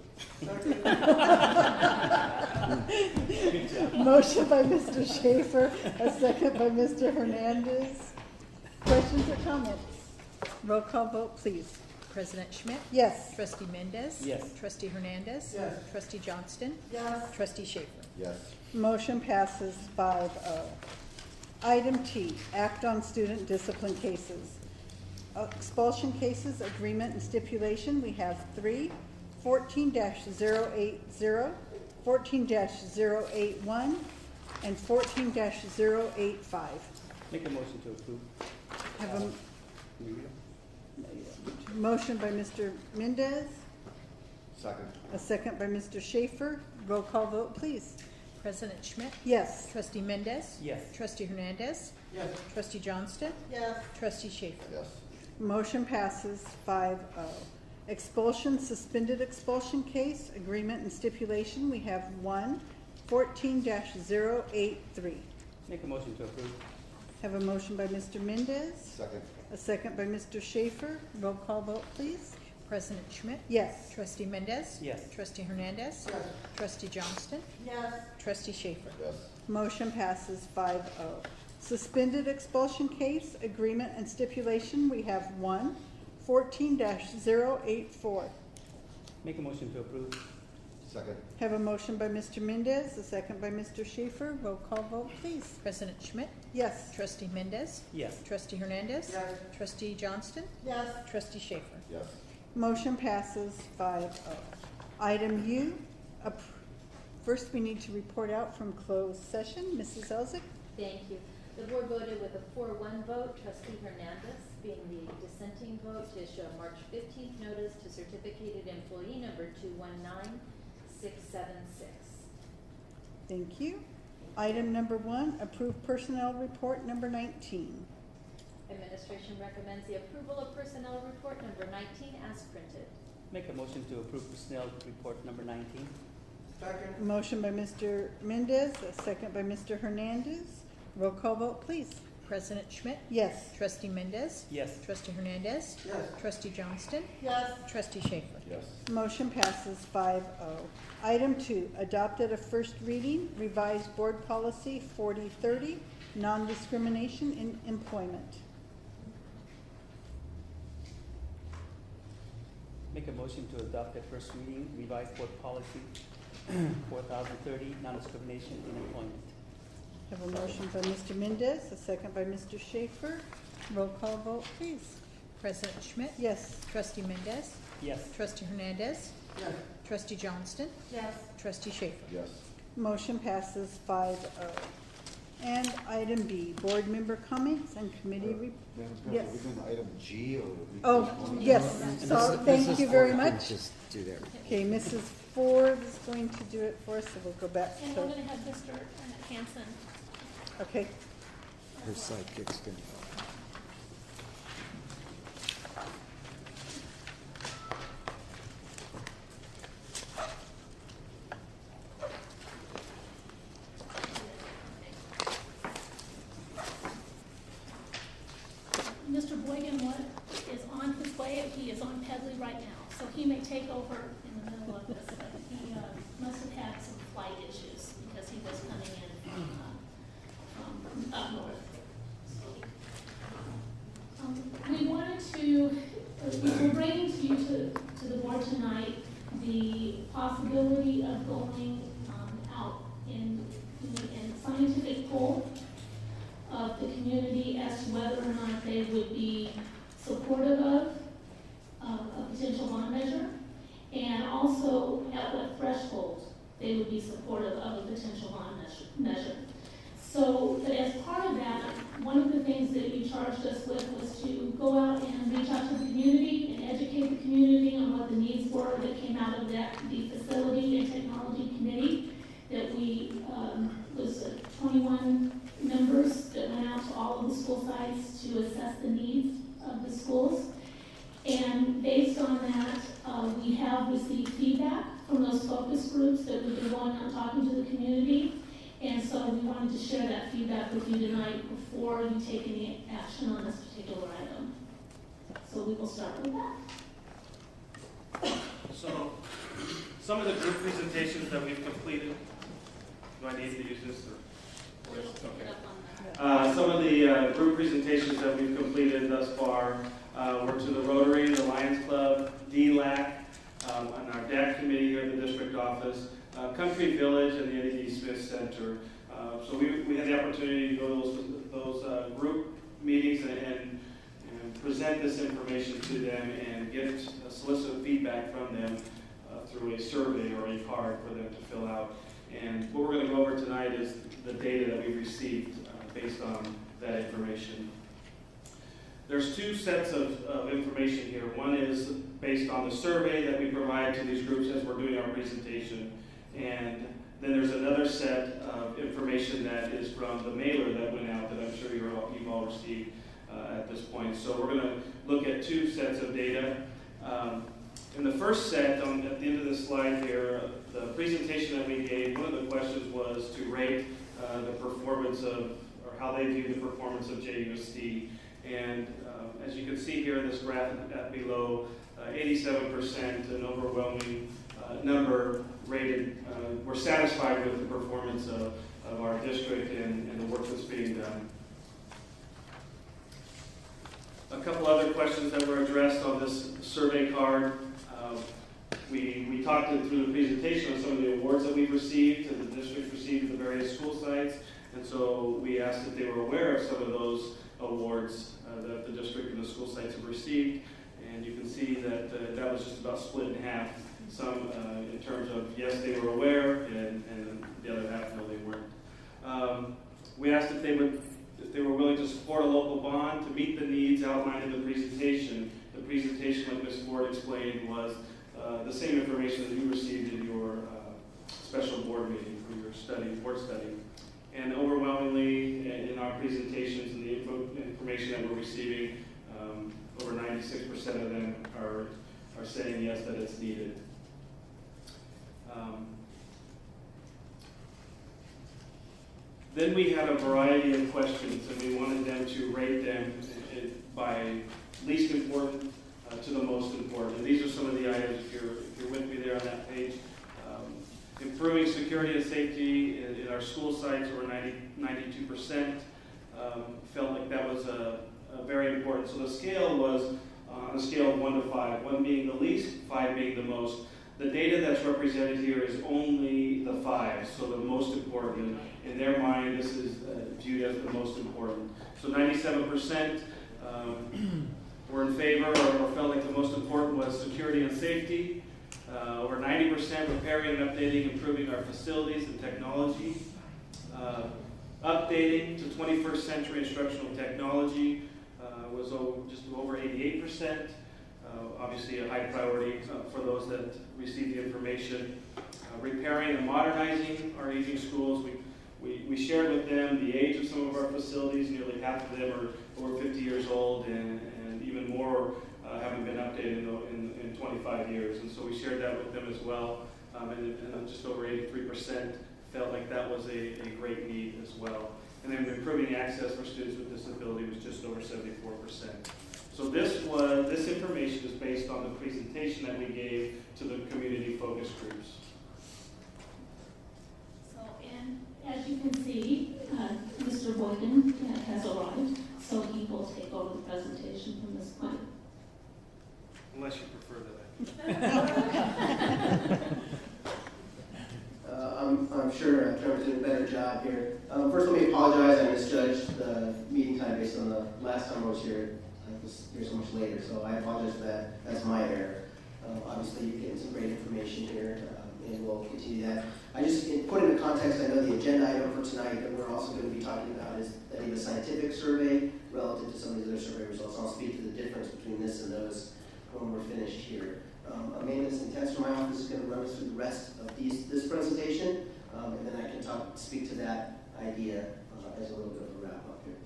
Motion by Mr. Schaefer, a second by Mr. Hernandez. Questions or comments? Roll call vote, please. President Schmidt? Yes. Trustee Mendez? Yes. Trustee Hernandez? Yes. Trustee Johnston? Yes. Trustee Schaefer? Yes. Motion passes 5-0. Item T, act on student discipline cases. Expulsion cases, agreement and stipulation, we have 3, 14-080, 14-081, and 14-085. Make a motion to approve. Have a Can we- motion by Mr. Mendez, Second. a second by Mr. Schaefer. Roll call vote, please. President Schmidt? Yes. Trustee Mendez? Yes. Trustee Hernandez? Yes. Trustee Johnston? Yes. Trustee Schaefer? Yes. Motion passes 5-0. Expulsion, suspended expulsion case, agreement and stipulation, we have 1, 14-083. Make a motion to approve. Have a motion by Mr. Mendez, Second. a second by Mr. Schaefer. Roll call vote, please. President Schmidt? Yes. Trustee Mendez? Yes. Trustee Hernandez? Yes. Trustee Johnston? Yes. Trustee Schaefer? Yes. Motion passes 5-0. Suspended expulsion case, agreement and stipulation, we have 1, 14-084. Make a motion to approve. Second. Have a motion by Mr. Mendez, a second by Mr. Schaefer. Roll call vote, please. President Schmidt? Yes. Trustee Mendez? Yes. Trustee Hernandez? Yes. Trustee Johnston? Yes. Trustee Schaefer? Yes. Motion passes 5-0. Item U, first we need to report out from closed session. Mrs. Elzick? Thank you. The board voted with a 4-1 vote, trustee Hernandez being the dissenting vote, to issue a March 15th notice to certificated employee number 219676. Thank you. Item number 1, approve personnel report number 19. Administration recommends the approval of personnel report number 19 as printed. Make a motion to approve personnel report number 19. Second. Motion by Mr. Mendez, a second by Mr. Hernandez. Roll call vote, please. President Schmidt? Yes. Trustee Mendez? Yes. Trustee Hernandez? Yes. Trustee Johnston? Yes. Trustee Schaefer? Yes. Motion passes 5-0. Item 2, adopted a first reading, revised board policy 4030, non-discrimination in employment. Make a motion to adopt at first reading revised board policy 4030, non-discrimination in employment. Have a motion by Mr. Mendez, a second by Mr. Schaefer. Roll call vote, please. President Schmidt? Yes. Trustee Mendez? Yes. Trustee Hernandez? Yes. Trustee Johnston? Yes. Trustee Schaefer? Yes. Motion passes 5-0. And item B, board member comments and committee Madam Yes. President, are we doing item G or? Oh, yes, so thank you very much. Just do that. Okay, Mrs. Ford is going to do it for us, so we'll go back And we're to, gonna have Mr. Hanson. okay. Her sidekick's gonna. Mr. Boygan is on his way, he is on Pedley right now, so he may take over in the middle of this, but he must have had some flight issues because he was coming in from up north. We wanted to, we're bringing to you to the board tonight the possibility of going out in scientific poll of the community as to whether or not they would be supportive of a potential bond measure, and also at what threshold they would be supportive of a potential bond measure. So, but as part of that, one of the things that you charged us with was to go out and reach out to the community and educate the community on what the needs were that came out of the facility and technology committee that we, was 21 members that went out to all of the school sites to assess the needs of the schools. And based on that, we have received feedback from those focus groups that we've been going out talking to the community. And so we wanted to share that feedback with you tonight before you take any action on this particular item. So we will start with that. So, some of the group presentations that we've completed, do I need to use this or? We'll pick it up on that. Some of the group presentations that we've completed thus far were to the Rotary, the Lions Club, DLAC, and our DAC committee here at the district office, Country Village, and the Eddie D. Smith Center. So we had the opportunity to go to those group meetings and present this information to them and get solicit feedback from them through a survey or a card for them to fill out. And what we're going to go over tonight is the data that we've received based on that information. There's two sets of information here. One is based on the survey that we provide to these groups as we're doing our presentation. And then there's another set of information that is from the mailer that went out that I'm sure you've all received at this point. So we're going to look at two sets of data. In the first set, at the end of this slide here, the presentation that we gave, one of the questions was to rate the performance of, or how they view the performance of JUSD. And as you can see here in this graph below, 87%, an overwhelming number rated, were satisfied with the performance of our district and the work that's being done. A couple other questions that were addressed on this survey card. We talked through the presentation on some of the awards that we've received and the district received at the various school sites. And so we asked if they were aware of some of those awards that the district and the school sites have received. And you can see that that was just about split in half. Some in terms of yes, they were aware, and the other half, no, they weren't. We asked if they were willing to support a local bond to meet the needs outlined in the presentation. The presentation, like Ms. Ford explained, was the same information that you received in your special board meeting for your board study. And overwhelmingly, in our presentations and the information that we're receiving, over 96% of them are saying yes, that it's needed. Then we had a variety of questions, and we wanted them to rate them by least important to the most important. And these are some of the items, if you're with me there on that page. Improving security and safety in our school sites, over 92%, felt like that was very important. So the scale was on a scale of 1 to 5, 1 being the least, 5 being the most. The data that's represented here is only the 5, so the most important. In their mind, this is viewed as the most important. So 97% were in favor or felt like the most important was security and safety. Over 90% repairing and updating, improving our facilities and technology. Updating to 21st century instructional technology was just over 88%. Obviously a high priority for those that receive the information. Repairing and modernizing our aging schools. We shared with them the age of some of our facilities. Nearly half of them are over 50 years old, and even more haven't been updated in 25 years. And so we shared that with them as well. And just over 83% felt like that was a great need as well. And then improving access for students with disability was just over 74%. So this information is based on the presentation that we gave to the community focus groups. So, and as you can see, Mr. Boyden has arrived, so he will take over the presentation from this point. Unless you prefer that. I'm sure Trevor's doing a better job here. First, let me apologize. I misjudged the meeting time based on the last time I was here. I was here so much later, so I apologize for that. That's my error. Obviously, you're getting some great information here, and we'll continue that. I just put into context, I know the agenda item for tonight that we're also going to be talking about is that of a scientific survey relative to some of these other survey results. I'll speak to the difference between this and those when we're finished here. Amanda Sintens from my office is going to run us through the rest of this presentation, and then I can speak to that idea as a little bit of a wrap up here.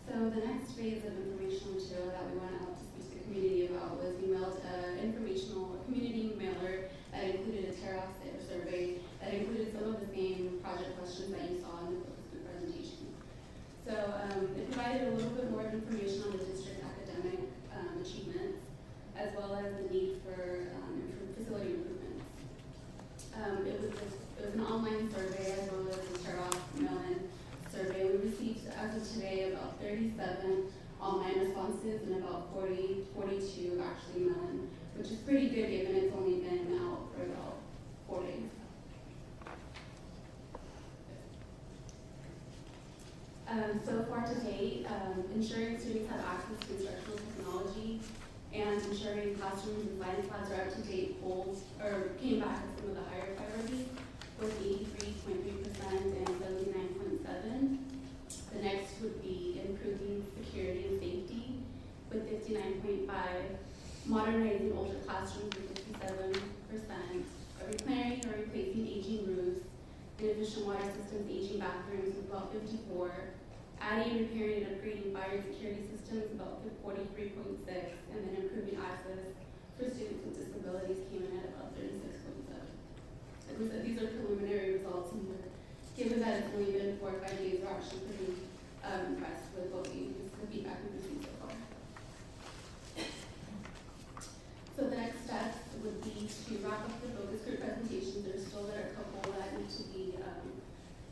So the next phase of informational material that we went out to speak to the community about was we mailed an informational community mailer that included a Terra survey that included some of the same project questions that you saw in the focus group presentation. So it provided a little bit more information on the district academic achievements, as well as the need for facility improvements. It was the actually none, which is pretty good given it's only been out for about 4 days. So far to date, ensuring students have access to instructional technology and ensuring classrooms and science labs are up-to-date polls came back as some of the higher priorities with 83.3% and 79.7%. The next would be improving security and safety with 59.5%, modernizing older classrooms with 57%, repairing or replacing aging roofs, inefficient water systems, aging bathrooms with about 54%, adding, repairing, and upgrading fire security systems about 43.6%, and then improving access for students with disabilities came in at about 36.7%. Like we said, these are preliminary results, and given that it's only been 4 or 5 days, we're actually pretty impressed with the feedback we've received so far. So the next steps would be to wrap up the focus group presentations. There are a couple that need to be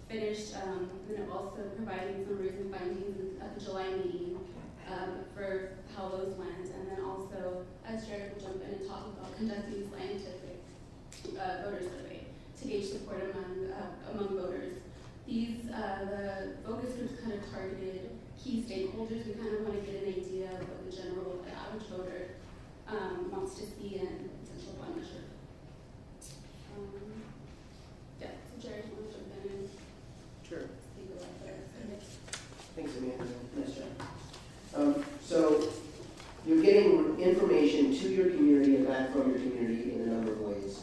finished, and then also providing some reason findings at the July meeting for how those went, and then also, as Jared will jump in and talk about conducting scientific voter survey to gauge support among voters. These the focus groups kind of targeted key stakeholders. We kind of want to get an idea of what the general average voter wants to see in potential bond measure. Yeah, so Jared, you want to jump in and Sure. speak about that? Thanks, Amanda. Nice job. So you're getting information to your community and back from your community in a number of ways.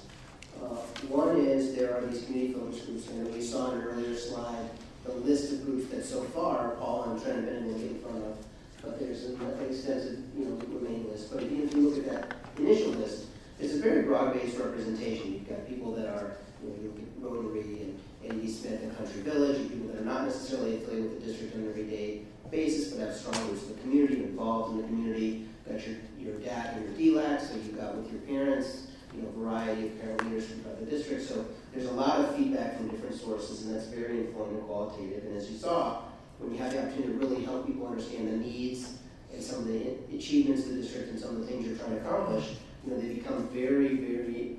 One is there are these community focus groups, and we saw in an earlier slide the list of groups that so far Paul and Trent have been able to get in front of, but there's an extensive, remaining list. But if you look at that initial list, it's a very broad-based representation. You've got people that are, you look at Rotary and East Smith and Country Village, and people that are not necessarily affiliated with the district on an everyday basis, but have strong roots in the community, involved in the community. Got your DAC and your DLAC, so you've got with your parents, a variety of parent leaders from the district. So there's a lot of feedback from different sources, and that's very informed and qualitative. And as you saw, when you have the opportunity to really help people understand the needs and some of the achievements of the district and some of the things you're trying to accomplish, they become very, very,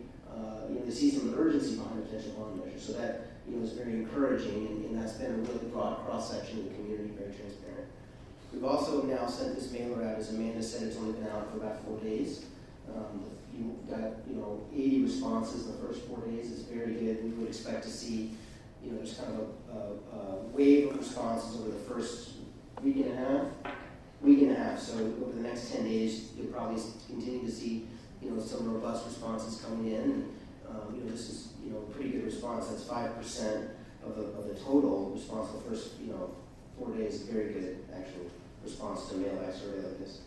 they see some urgency behind the potential bond measure. So that, is very encouraging, and that's been a really broad cross-section of the community, very transparent. We've also now sent this mailer out, as Amanda said, it's only been out for about 4 days. You got, 80 responses in the first 4 days. It's very good. We would expect to see, there's kind of a wave of responses over the first week and a half. So over the next 10 days, you'll probably continue to see, some robust responses coming in. This is, a pretty good response. That's 5% of the total response the first, 4 days. Very good, actual response to a mail-back survey like this.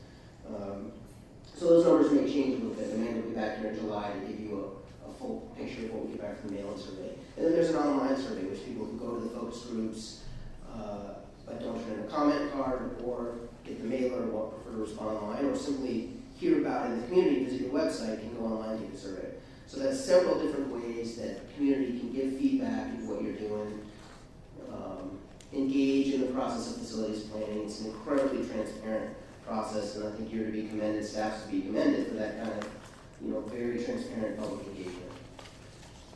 So those numbers may change a little bit. Amanda will be back here in July to give you a full picture of what we get back from the mail-in survey. And then there's an online survey, which people who go to the focus groups but don't turn in a comment card or get the mailer or prefer to respond online or simply hear about it in the community, visit your website, can go online and take a survey. So that's several different ways that the community can give feedback into what you're doing, engage in the process of facilities planning. It's an incredibly transparent process, and I think you're to be commended, staff's to be commended for that kind of, very transparent public engagement.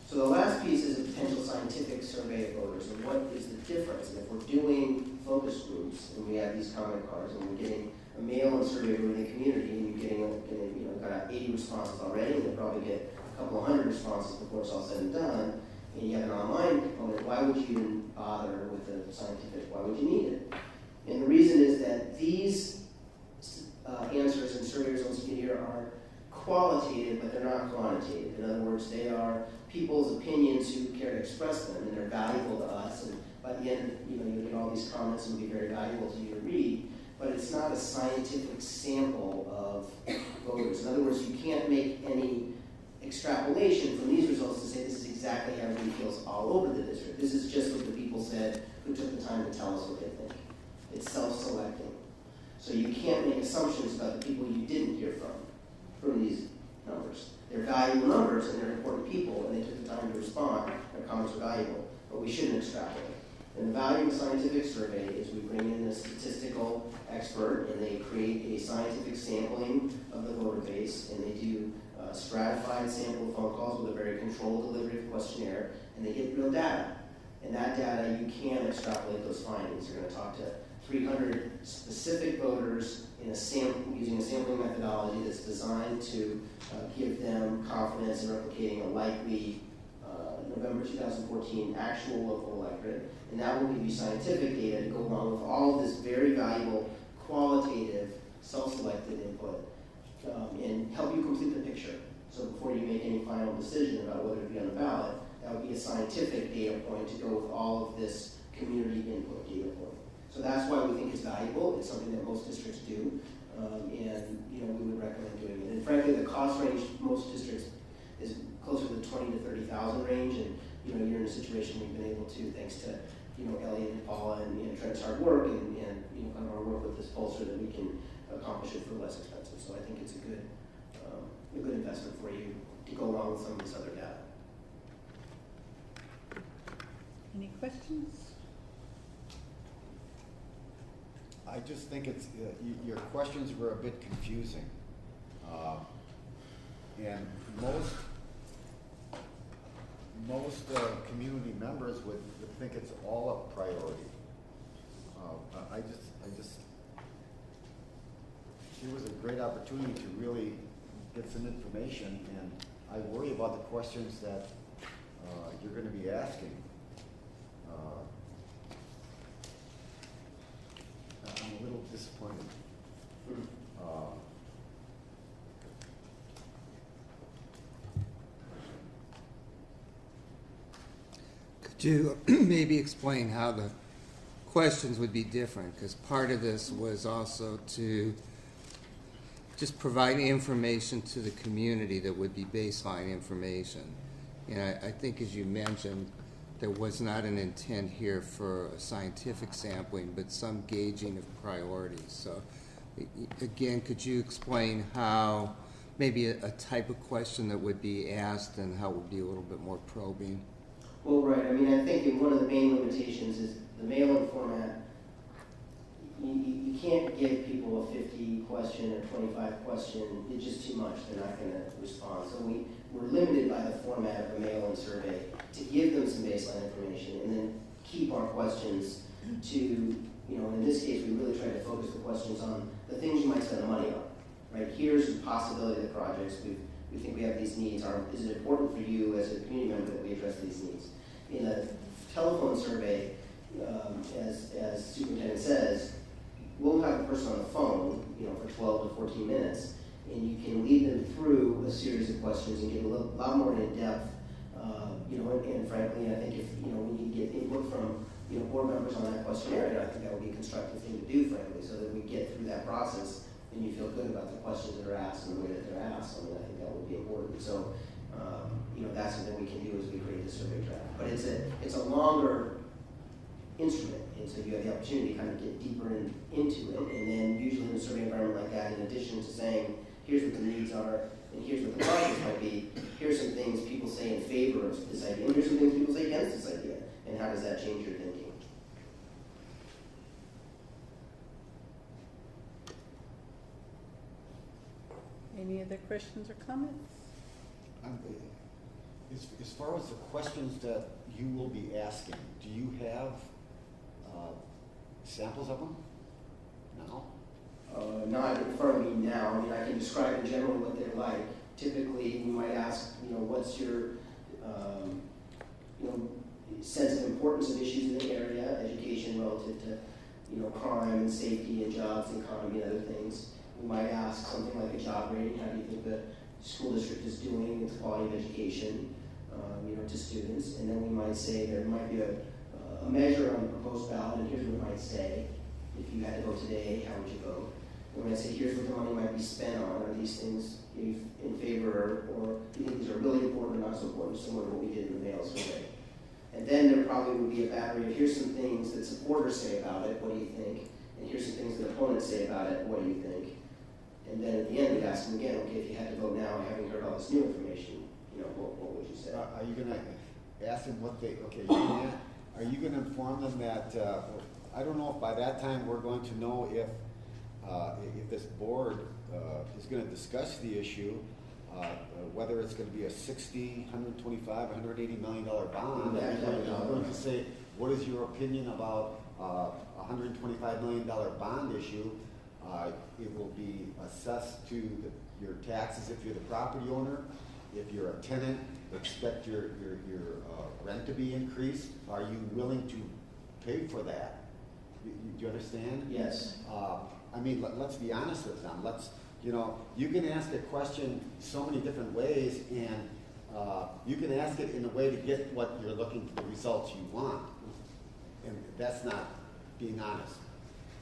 So the last piece is a potential scientific survey of voters, and what is the difference? And if we're doing focus groups, and we have these comment cards, and we're getting a mail-in survey from the community, and you're getting, got 80 responses already, and you'll probably get a couple of hundred responses before it's all said and done, and you have an online component, why would you even bother with the scientific? Why would you need it? And the reason is that these answers and survey results you get here are qualitative, but they're not quantitative. In other words, they are people's opinions who care to express them, and they're valuable to us. And by the end, you'll get all these comments and be very valuable to you to read. But it's not a scientific sample of voters. In other words, you can't make any extrapolation from these results to say this is exactly how everybody feels all over the district. This is just what the people said who took the time to tell us what they think. It's self-selecting. So you can't make assumptions about the people you didn't hear from these numbers. They're valuable numbers and they're important people and they took the time to respond. Their comments are valuable, but we shouldn't extrapolate. And the value of a scientific survey is we bring in a statistical expert and they create a scientific sampling of the voter base, and they do stratified sample phone calls with a very controlled delivery of questionnaire, and they get real data. And that data, you can extrapolate those findings. You're going to talk to 300 specific voters in using a sampling methodology that's designed to give them confidence in replicating a likely November 2014 actual local electorate. And that will give you scientific data to go along with all of this very valuable qualitative self-selected input and help you complete the picture. So before you make any final decision about whether to be on the ballot, that would be a scientific data point to go with all of this community input data point. So that's why we think it's valuable. It's something that most districts do, and we would recommend doing it. And frankly, the cost range most districts is closer to the 20 to 30,000 range, and you're in a situation we've been able to, thanks to Elliot and Paula and Trent's hard work and kind of our work with this pollster, that we can accomplish it for less expensive. So I think it's a good investment for you to go along with some of this other data. Any questions? I just think it's your questions were a bit confusing, and most community members would think it's all a priority. It was a great opportunity to really get some information, and I worry about the questions that you're going to be asking. I'm a little disappointed. Could you maybe explain how the questions would be different? Because part of this was also to just provide information to the community that would be baseline information. And I think, as you mentioned, there was not an intent here for a scientific sampling, but some gauging of priorities. So, again, could you explain how maybe a type of question that would be asked and how it would be a little bit more probing? Well, right. I mean, I think one of the main limitations is the mail-in format. You can't give people a 50 question or 25 question. It's just too much. They're not going to respond. So we're limited by the format of a mail-in survey to give them some baseline information and then keep our questions to, in this case, we really try to focus the questions on the things you might spend the money on. Right? Here's the possibility of the projects. We think we have these needs. Is it important for you as a community member that we address these needs? In a telephone survey, as superintendent says, we'll have a person on the phone, for 12 to 14 minutes, and you can lead them through a series of questions and get a lot more in depth. And frankly, I think if we need to get input from board members on that questionnaire, I think that would be a constructive thing to do, frankly, so that we get through that process and you feel good about the questions that are asked and the way that they're asked. I mean, I think that would be important. So, that's something we can do as we create the survey draft. But it's a longer instrument, and so you have the opportunity to kind of get deeper into it. And then usually in a survey environment like that, in addition to saying, here's what the needs are, and here's what the projects might be, here's some things people say in favor of this idea, and here's some things people say against this idea, and how does that change your thinking? Any other questions or comments? As far as the questions that you will be asking, do you have samples of them now? Not in front of me now. I mean, I can describe in general what they're like. Typically, we might ask, what's your, sense of importance of issues in the area, education relative to, crime and safety and jobs and economy and other things. We might ask something like a job rating. How do you think the school district is doing its quality of education, to students? And then we might say there might be a measure on the proposed ballot, and here's what it might say. If you had to vote today, how would you vote? We might say, here's what the money might be spent on. Are these things in favor, or do you think these are really important or not so important, similar to what we did in the mail survey? And then there probably would be a battery of, here's some things that supporters say about it, what do you think? And here's some things that opponents say about it, what do you think? And then at the end, we'd ask them again, okay, if you had to vote now, having heard all this new information, what would you say? Are you going to ask them what they, are you going to inform them that, I don't know if by that time we're going to know if this board is going to discuss the issue, whether it's going to be a $60, $125, $180 million bond. I'm going to say, what is your opinion about a $125 million bond issue? It will be assessed to your taxes if you're the property owner. If you're a tenant, expect your rent to be increased. Are you willing to pay for that? Do you understand? Yes. I mean, let's be honest with them. You can ask a question so many different ways, and you can ask it in a way to get what you're looking for, the results you want. And that's not being honest.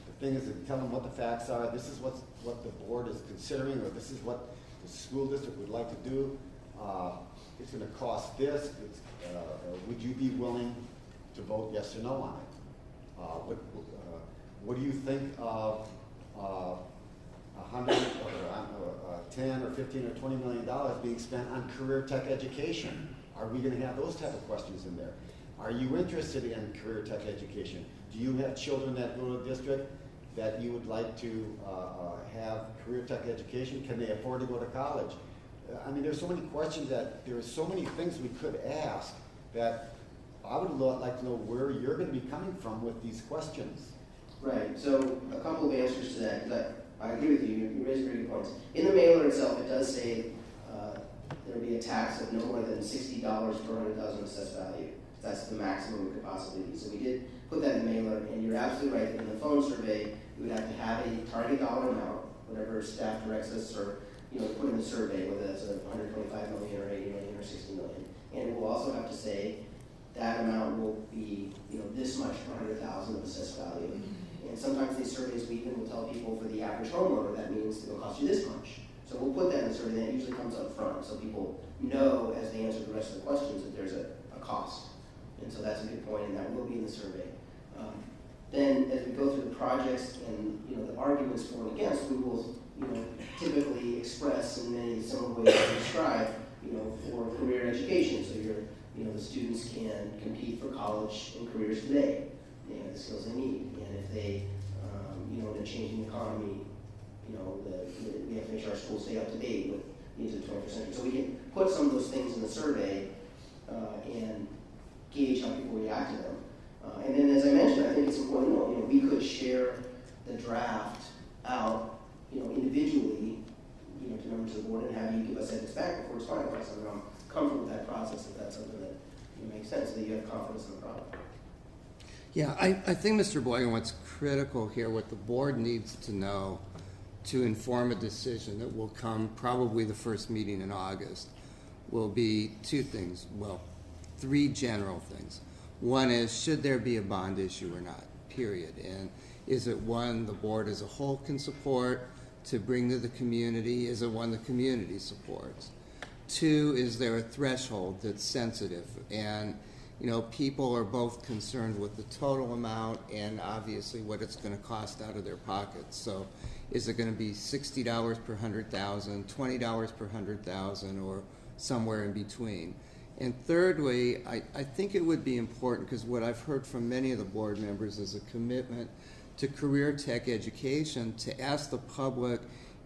The thing is to tell them what the facts are. This is what the board is considering, or this is what the school district would like to do. It's going to cost this. Would you be willing to vote yes or no on it? What do you think of $100 or $10 or $15 or $20 million being spent on career tech education? Are we going to have those type of questions in there? Are you interested in career tech education? Do you have children that go to the district that you would like to have career tech education? Can they afford to go to college? I mean, there's so many questions that there are so many things we could ask that I would like to know where you're going to be coming from with these questions. Right. So a couple of answers to that, because I agree with you. You raised very good points. In the mailer itself, it does say there will be a tax of no more than $60 per 100,000 assessed value. That's the maximum it could possibly be. So we did put that in the mailer, and you're absolutely right. In the phone survey, we would have to have a target dollar amount, whatever staff directs us, or put in the survey, whether that's $125 million or $80 million or $60 million. And we'll also have to say that amount will be this much per 100,000 of assessed value. And sometimes these surveys we even will tell people for the average homeowner that means it will cost you this much. So we'll put that in the survey, and it usually comes up front, so people know as they answer the rest of the questions that there's a cost. And so that's a good point, and that will be in the survey. Then as we go through the projects and the arguments for and against, we will typically express in many similar ways as described, for career education. So the students can compete for college and careers today. They have the skills they need. And if they, in a changing economy, we have to make sure our schools stay up to date with needs of the 21st century. So we can put some of those things in the survey and gauge how people react to them. And then, as I mentioned, I think it's important to know, we could share the draft out, individually, to members of the board and have you give us that back before it's finalized. So I'm comfortable with that process if that's something that makes sense, that you have confidence in the product. Yeah, I think, Mr. Boyer, what's critical here, what the board needs to know to inform a decision that will come probably the first meeting in August will be two things. Well, three general things. One is, should there be a bond issue or not, period? And is it one the board as a whole can support to bring to the community? Is it one the community supports? Two, is there a threshold that's sensitive? And people are both concerned with the total amount and obviously what it's going to cost out of their pockets. So is it going to be $60 per 100,000, $20 per 100,000, or somewhere in between? And thirdly, I think it would be important, because what I've heard from many of the board members is a commitment to career tech education, to ask the public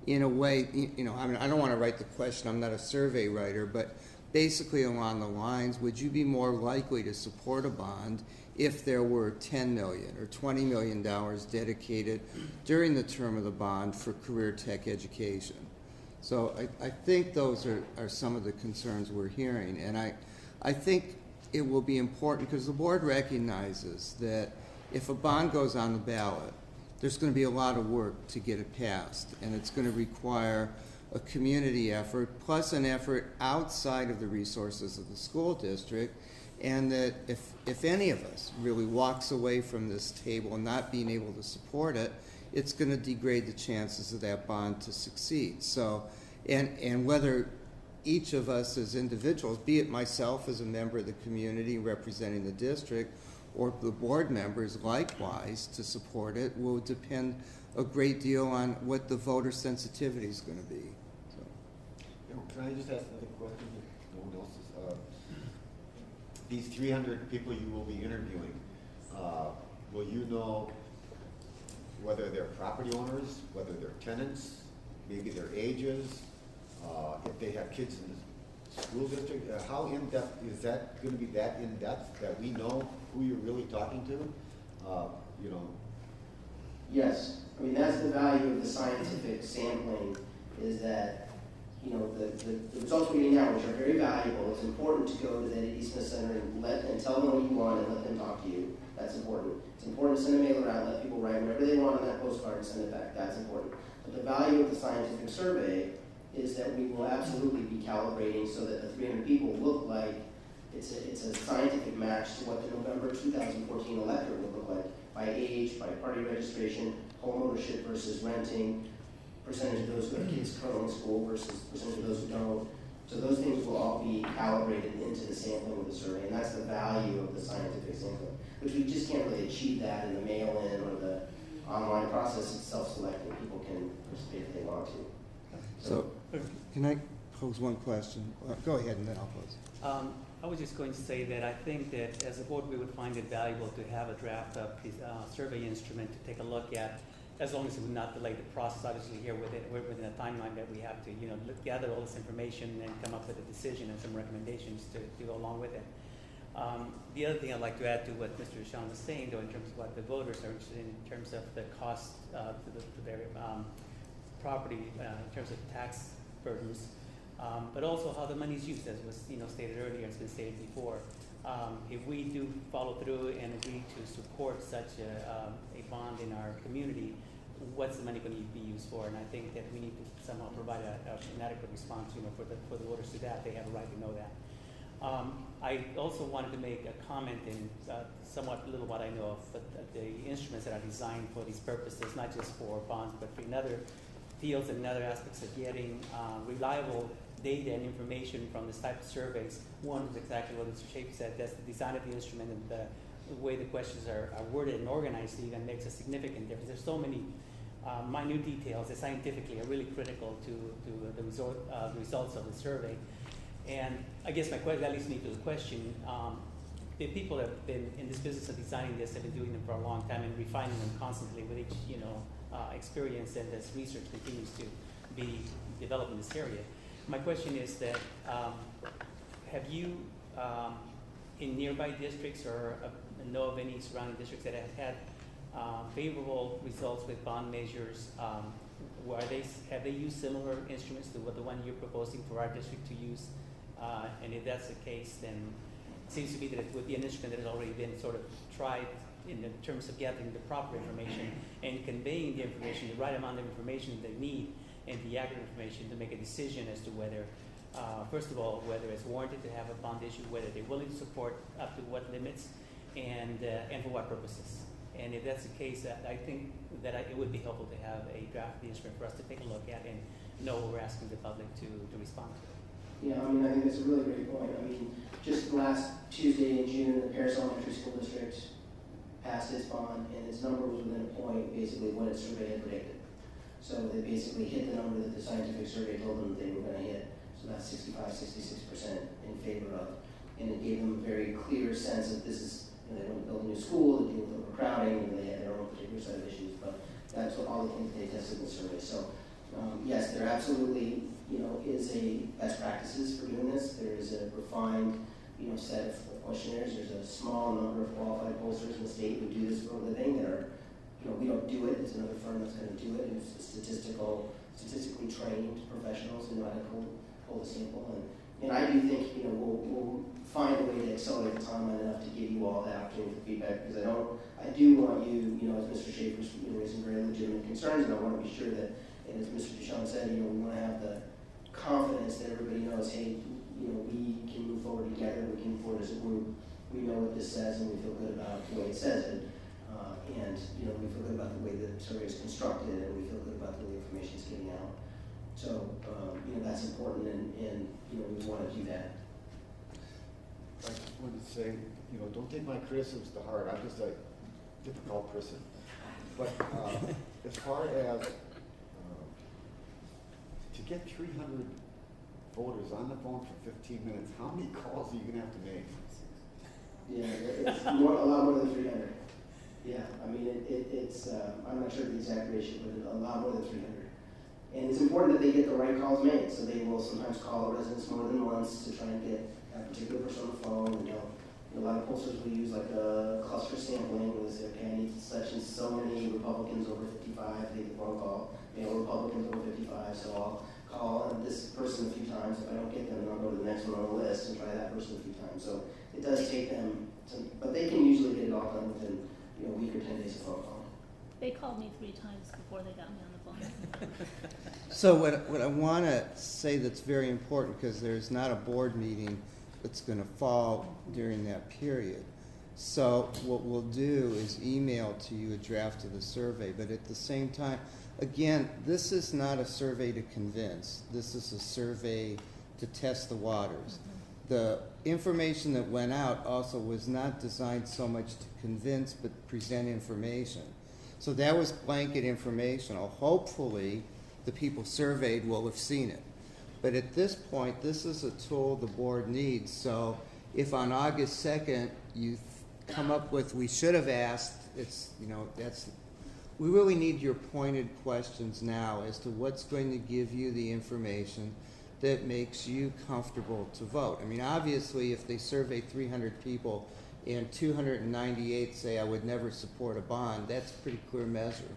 in a way, I don't want to write the question, I'm not a survey writer, but basically along the lines, would you be more likely to support a bond if there were $10 million or $20 million dedicated during the term of the bond for career tech education? So I think those are some of the concerns we're hearing. And I think it will be important, because the board recognizes that if a bond goes on the ballot, there's going to be a lot of work to get it passed. And it's going to require a community effort, plus an effort outside of the resources of the school district. And that if any of us really walks away from this table not being able to support it, it's going to degrade the chances of that bond to succeed. So, and whether each of us as individuals, be it myself as a member of the community representing the district, or the board members likewise to support it, will depend a great deal on what the voter sensitivity is going to be. So. Can I just ask another question? No one else is. These 300 people you will be interviewing, will you know whether they're property owners, whether they're tenants? maybe their ages, if they have kids in the school district? How in-depth, is that going to be that in-depth that we know who you're really talking to? You know. Yes, I mean, that's the value of the scientific sampling, is that, you know, the results we're getting now, which are very valuable. It's important to go to the Eddie Smith Center and tell them what you want and let them talk to you. That's important. It's important to send a mailer out, let people write whatever they want on that postcard and send it back. That's important. But the value of the scientific survey is that we will absolutely be calibrating so that the 300 people look like it's a scientific match to what the November 2014 electorate would look like, by age, by party registration, home ownership versus renting, percentage of those who have kids currently in school versus percentage of those who don't. So those things will all be calibrated into the sampling of the survey, and that's the value of the scientific sampling, which we just can't really achieve that in the mail-in or the online process. It's self-selecting. People can participate if they want to. So, can I pose one question? Go ahead, and then I'll pose. I was just going to say that I think that as a board, we would find it valuable to have a draft of the survey instrument to take a look at, as long as it would not delay the process. Obviously, here we're within a timeline that we have to, gather all this information and come up with a decision and some recommendations to go along with it. The other thing I'd like to add to what Mr. Sean was saying, though, in terms of what the voters are interested in terms of the cost to their property, in terms of tax burdens, but also how the money is used, as was stated earlier, it's been stated before. If we do follow through and agree to support such a bond in our community, what's the money going to be used for? And I think that we need to somehow provide an adequate response, for the voters to that. They have a right to know that. I also wanted to make a comment in somewhat little what I know of, but the instruments that are designed for these purposes, not just for bonds, but for other fields and other aspects of getting reliable data and information from this type of surveys. One is exactly what Mr. Schaefer said. That's the design of the instrument, and the way the questions are worded and organized even makes a significant difference. There's so many minute details that scientifically are really critical to the results of the survey. And I guess that leads me to the question. The people that have been in this business of designing this have been doing them for a long time and refining them constantly with each experience, and as research continues to be developed in this area. My question is that have you, in nearby districts or know of any surrounding districts that have had favorable results with bond measures? Have they used similar instruments to what the one you're proposing for our district to use? And if that's the case, then it seems to be that it would be an instrument that has already been sort of tried in terms of gathering the proper information and conveying the information, the right amount of information they need, and the accurate information to make a decision as to whether, first of all, whether it's warranted to have a bond issue, whether they're willing to support up to what limits, and for what purposes. And if that's the case, I think that it would be helpful to have a draft of the instrument for us to take a look at and know what we're asking the public to respond to. Yeah, I mean, I think that's a really great point. I mean, just last Tuesday in June, the Paris Elementary School District passed its bond, and its number was within a point, basically, what its survey had predicted. So they basically hit the number that the scientific survey told them they were going to hit. So that's 65-66% in favor of. And it gave them a very clear sense that this is, they want to build a new school, they deal with overcrowding, and they had their own particular set of issues. But that's what all the things they tested in the survey. So yes, there absolutely, is a best practices for doing this. There is a refined, set of questionnaires. There's a small number of qualified pollsters in the state who do this for a living that are, we don't do it. It's another firm that's going to do it, and it's statistically trained professionals who know how to pull the sample. And I do think, we'll find a way to accelerate the timeline enough to give you all the opportunity for feedback, because I do want you, as Mr. Schaefer's raising very legitimate concerns, and I want to be sure that, and as Mr. Duchamp said, we want to have the confidence that everybody knows, hey, we can move forward together, we can move forward as a group, we know what this says, and we feel good about the way it says it, and we feel good about the way the survey is constructed, and we feel good about the way the information is getting out. So, that's important, and we want to do that. I just wanted to say, don't take my criticisms to heart. I'm just a difficult person. But as far as to get 300 voters on the phone for 15 minutes, how many calls are you going to have to make? Yeah, it's a lot more than 300. Yeah, I mean, it's I'm not sure the exact ratio, but a lot more than 300. And it's important that they get the right calls made, so they will sometimes call the residents more than once to try and get that particular person on the phone. And a lot of pollsters will use like a cluster sampling, where they say, okay, I need such and so many Republicans over 55, they get one call, Republicans over 55, so I'll call this person a few times. If I don't get them, then I'll go to the next one on the list and try that person a few times. So it does take them, but they can usually get it all done within a week or 10 days of phone call. They called me 3 times before they got me on the phone. So what I want to say that's very important, because there's not a board meeting that's going to fall during that period. So what we'll do is email to you a draft of the survey, but at the same time, again, this is not a survey to convince. This is a survey to test the waters. The information that went out also was not designed so much to convince, but present information. So that was blanket informational. Hopefully, the people surveyed will have seen it. But at this point, this is a tool the board needs. So if on August 2nd you come up with, we should have asked, we really need your pointed questions now as to what's going to give you the information that makes you comfortable to vote. I mean, obviously, if they survey 300 people and 298 say I would never support a bond, that's a pretty clear measure.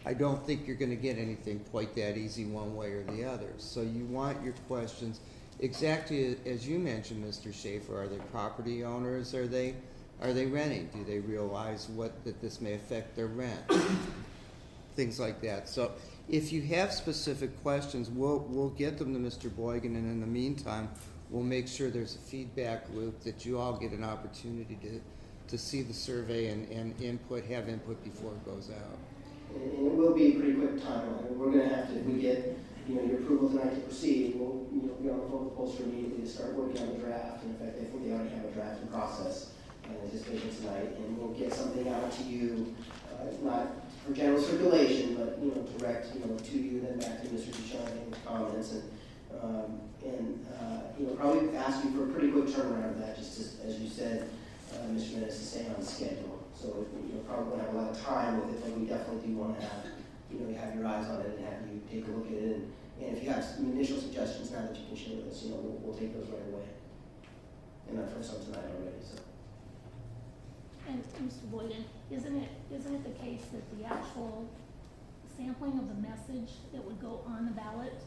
I don't think you're going to get anything quite that easy one way or the other. So you want your questions exactly as you mentioned, Mr. Schaefer. Are they property owners? Are they renting? Do they realize that this may affect their rent? Things like that. So if you have specific questions, we'll get them to Mr. Boygan, and in the meantime, we'll make sure there's a feedback loop that you all get an opportunity to see the survey and have input before it goes out. And it will be a pretty quick timeline. We're going to have to, if we get your approval tonight to proceed, we'll be on the phone with the pollster immediately to start working on the draft. And in fact, I think they already have a draft in process in anticipation tonight, and we'll get something out to you, not for general circulation, but direct to you, then back to Mr. Duchamp with comments, and probably ask you for a pretty quick turnaround of that, just as you said, Mr. Menace, to stay on schedule. So probably won't have a lot of time with it, but we definitely do want to have have your eyes on it and have you take a look at it. And if you have some initial suggestions now that you can share with us, we'll take those right away. And I've heard some tonight already. So. And Mr. Boyden, isn't it the case that the actual sampling of the message that would go on the ballot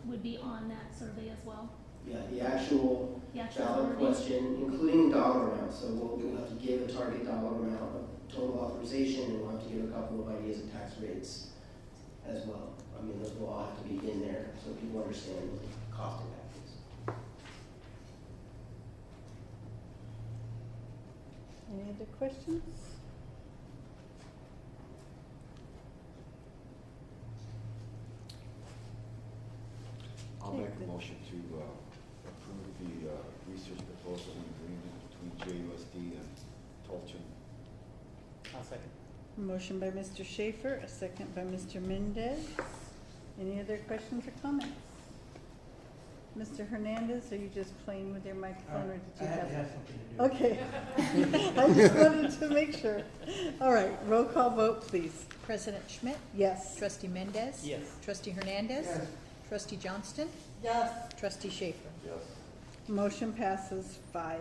would be on that survey as well? Yeah, the actual ballot question, including dollar amount. So we'll have to give a target dollar amount of total authorization, and we'll have to give a couple of ideas of tax rates as well. I mean, those will all have to be in there so people understand what the cost impact is. Any other questions? I'll make a motion to approve the research proposal and agreement between JUSD and Tolchin. I'll second. Motion by Mr. Schaefer, a second by Mr. Mendez. Any other questions or comments? Mr. Hernandez, are you just playing with your microphone, or did you have something to do? Okay. I just wanted to make sure. All right, roll call vote, please. President Schmidt? Yes. Trustee Mendez? Yes. Trustee Hernandez? Yes. Trustee Johnston? Yes. Trustee Schaefer? Yes. Motion passes 5-0.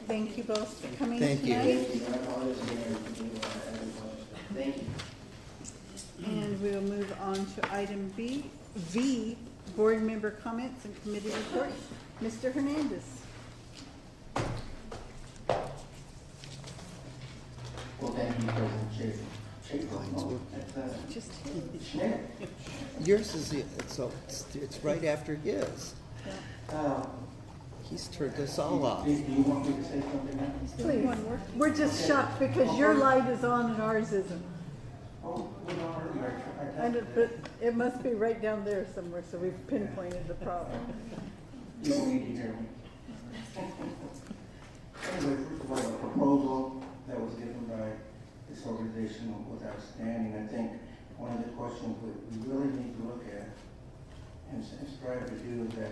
Thank you both for coming Thank you. tonight. Thank you. I apologize again for being Thank you. And we will move on to item V, board member comments and committee reports. Mr. Hernandez. Well, thank you, President Schaefer. Just Schmidt. Yours is it's right after his. He's turned us all off. Do you want me to say something now? Please. We're just shocked because your light is on and ours isn't. Oh, But it must be right down there somewhere, so we've pinpointed the problem. You don't need to hear me. Anyway, first of all, the proposal that was given by this organization was outstanding. I think one of the questions we really need to look at and strive to do is that,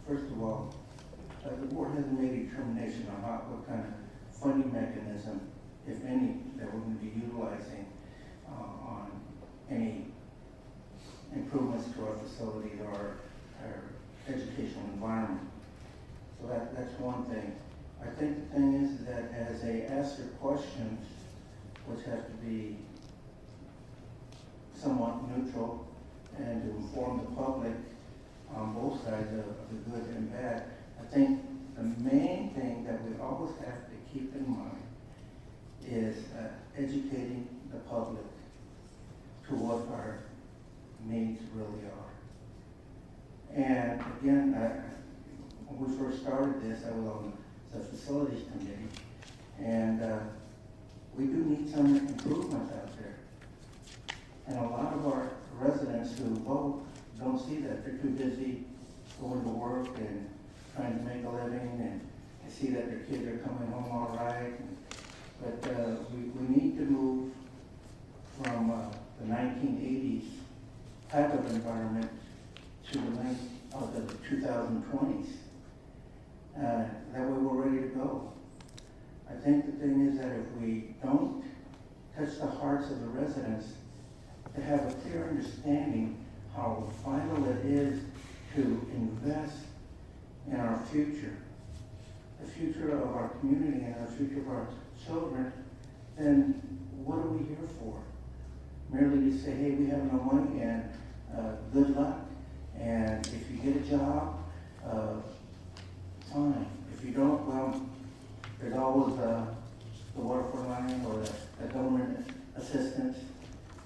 first of all, the board hasn't made a determination on what kind of funding mechanism, if any, that we're going to be utilizing on any improvements to our facilities or our educational environment. So that's one thing. I think the thing is that as they ask their questions, which have to be somewhat neutral and to inform the public on both sides of the good and bad, I think the main thing that we always have to keep in mind is educating the public to what our needs really are. And again, when we first started this, I was on the facilities committee, and we do need some improvements out there. And a lot of our residents who vote don't see that. They're too busy going to work and trying to make a living and see that their kids are coming home all right. But we need to move from the 1980s type of environment to the 2020s. That way we're ready to go. I think the thing is that if we don't touch the hearts of the residents to have a clear understanding how vital it is to invest in our future, the future of our community and the future of our children, then what are we here for? Merely to say, hey, we have no money and good luck, and if you get a job, fine. If you don't, well, there's always the waterfall line or the government assistance.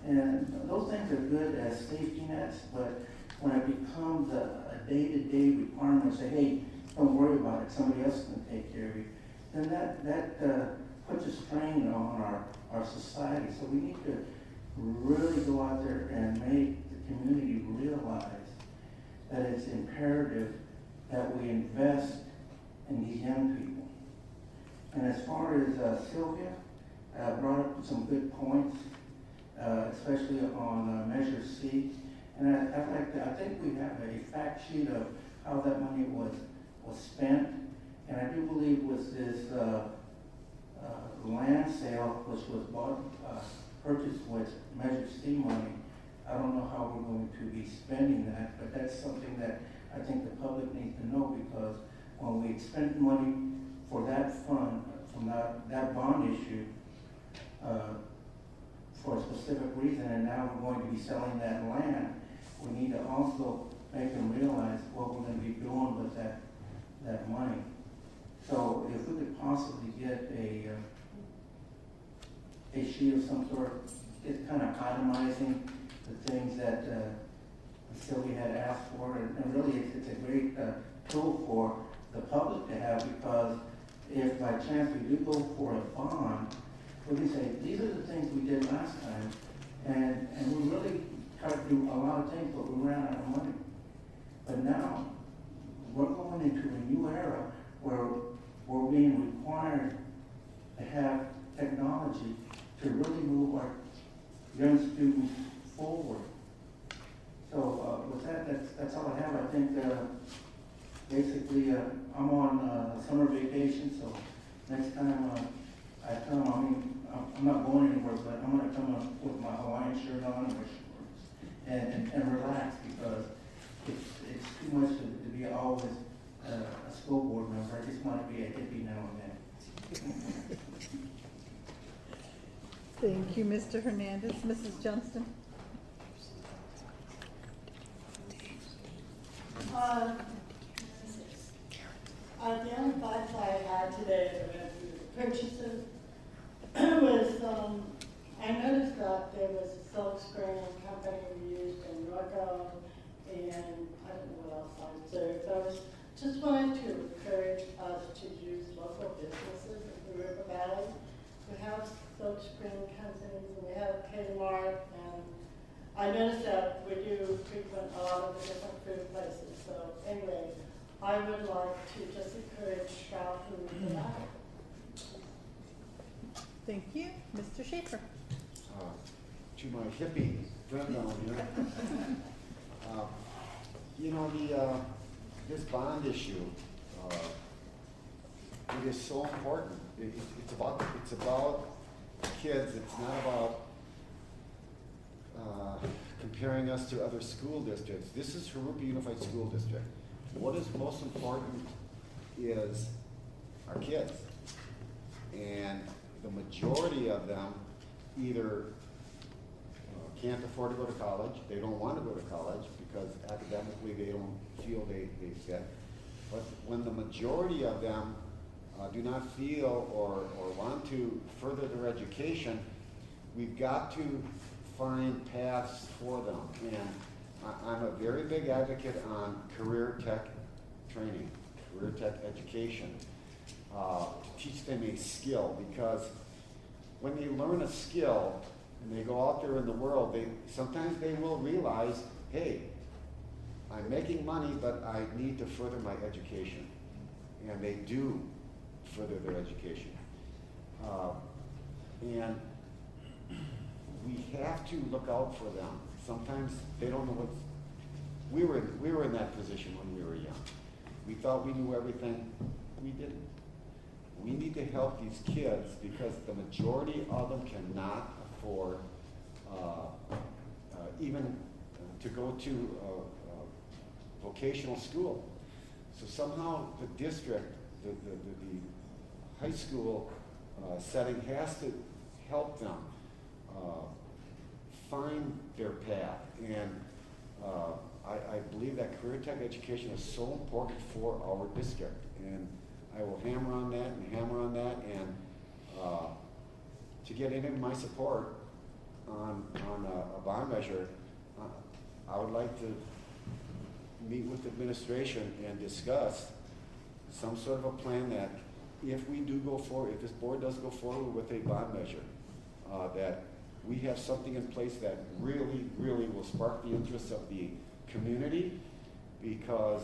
And those things are good as safety nets, but when it becomes a day-to-day requirement, say, hey, don't worry about it, somebody else can take care of you, then that puts a strain on our society. So we need to really go out there and make the community realize that it's imperative that we invest in these young people. And as far as Sylvia brought up some good points, especially on Measure C. And I think we have a fact sheet of how that money was spent. And I do believe with this land sale, which was purchased with Measure C money, I don't know how we're going to be spending that, but that's something that I think the public needs to know, because when we spent money for that fund, from that bond issue, for a specific reason, and now we're going to be selling that land, we need to also make them realize what we're going to be doing with that money. So if we could possibly get a sheet of some sort, it's kind of itemizing the things that Sylvia had asked for, and really it's a great tool for the public to have, because if by chance we do go for a bond, we can say, these are the things we did last time, and we really tried to do a lot of things, but we ran out of money. But now, we're going into a new era where we're being required to have technology to really move our young students forward. So with that's all I have. I think basically I'm on summer vacation, so next time I come, I'm not going anywhere, but I'm going to come up with my Hawaiian shirt on and my shorts and relax, because it's too much to be always a school board member. I just want to be a hippie now and then. Thank you, Mr. Hernandez. Mrs. Johnston? The only thoughts I had today as I went through the purchases was I noticed that there was a silk screen company we used in Rocco, and I don't know what else I observed. I was just wanted to encourage us to use local businesses in the River Valley. We have silk screen companies, and we have Kmart, and I noticed that we do frequent a lot of the different food places. So anyway, I would like to just encourage Sprout Food for that. Thank you. Mr. Schaefer? To my hippie friend down here. This bond issue, it is so important. It's about kids. It's not about comparing us to other school districts. This is Jurupa Unified School District. What is most important is our kids. And the majority of them either can't afford to go to college, they don't want to go to college because academically they don't feel they fit. But when the majority of them do not feel or want to further their education, we've got to find paths for them. And I'm a very big advocate on career tech training, career tech education, to teach them a skill, because when they learn a skill and they go out there in the world, sometimes they will realize, hey, I'm making money, but I need to further my education. And they do further their education. And we have to look out for them. Sometimes they don't know what's... We were in that position when we were young. We thought we knew everything. We didn't. We need to help these kids because the majority of them cannot afford even to go to vocational school. So somehow the district, the high school setting has to help them find their path. And I believe that career tech education is so important for our district. And I will hammer on that and to get any of my support on a bond measure, I would like to meet with the administration and discuss some sort of a plan that if we do go forward, if this board does go forward with a bond measure, that we have something in place that really, really will spark the interest of the community, because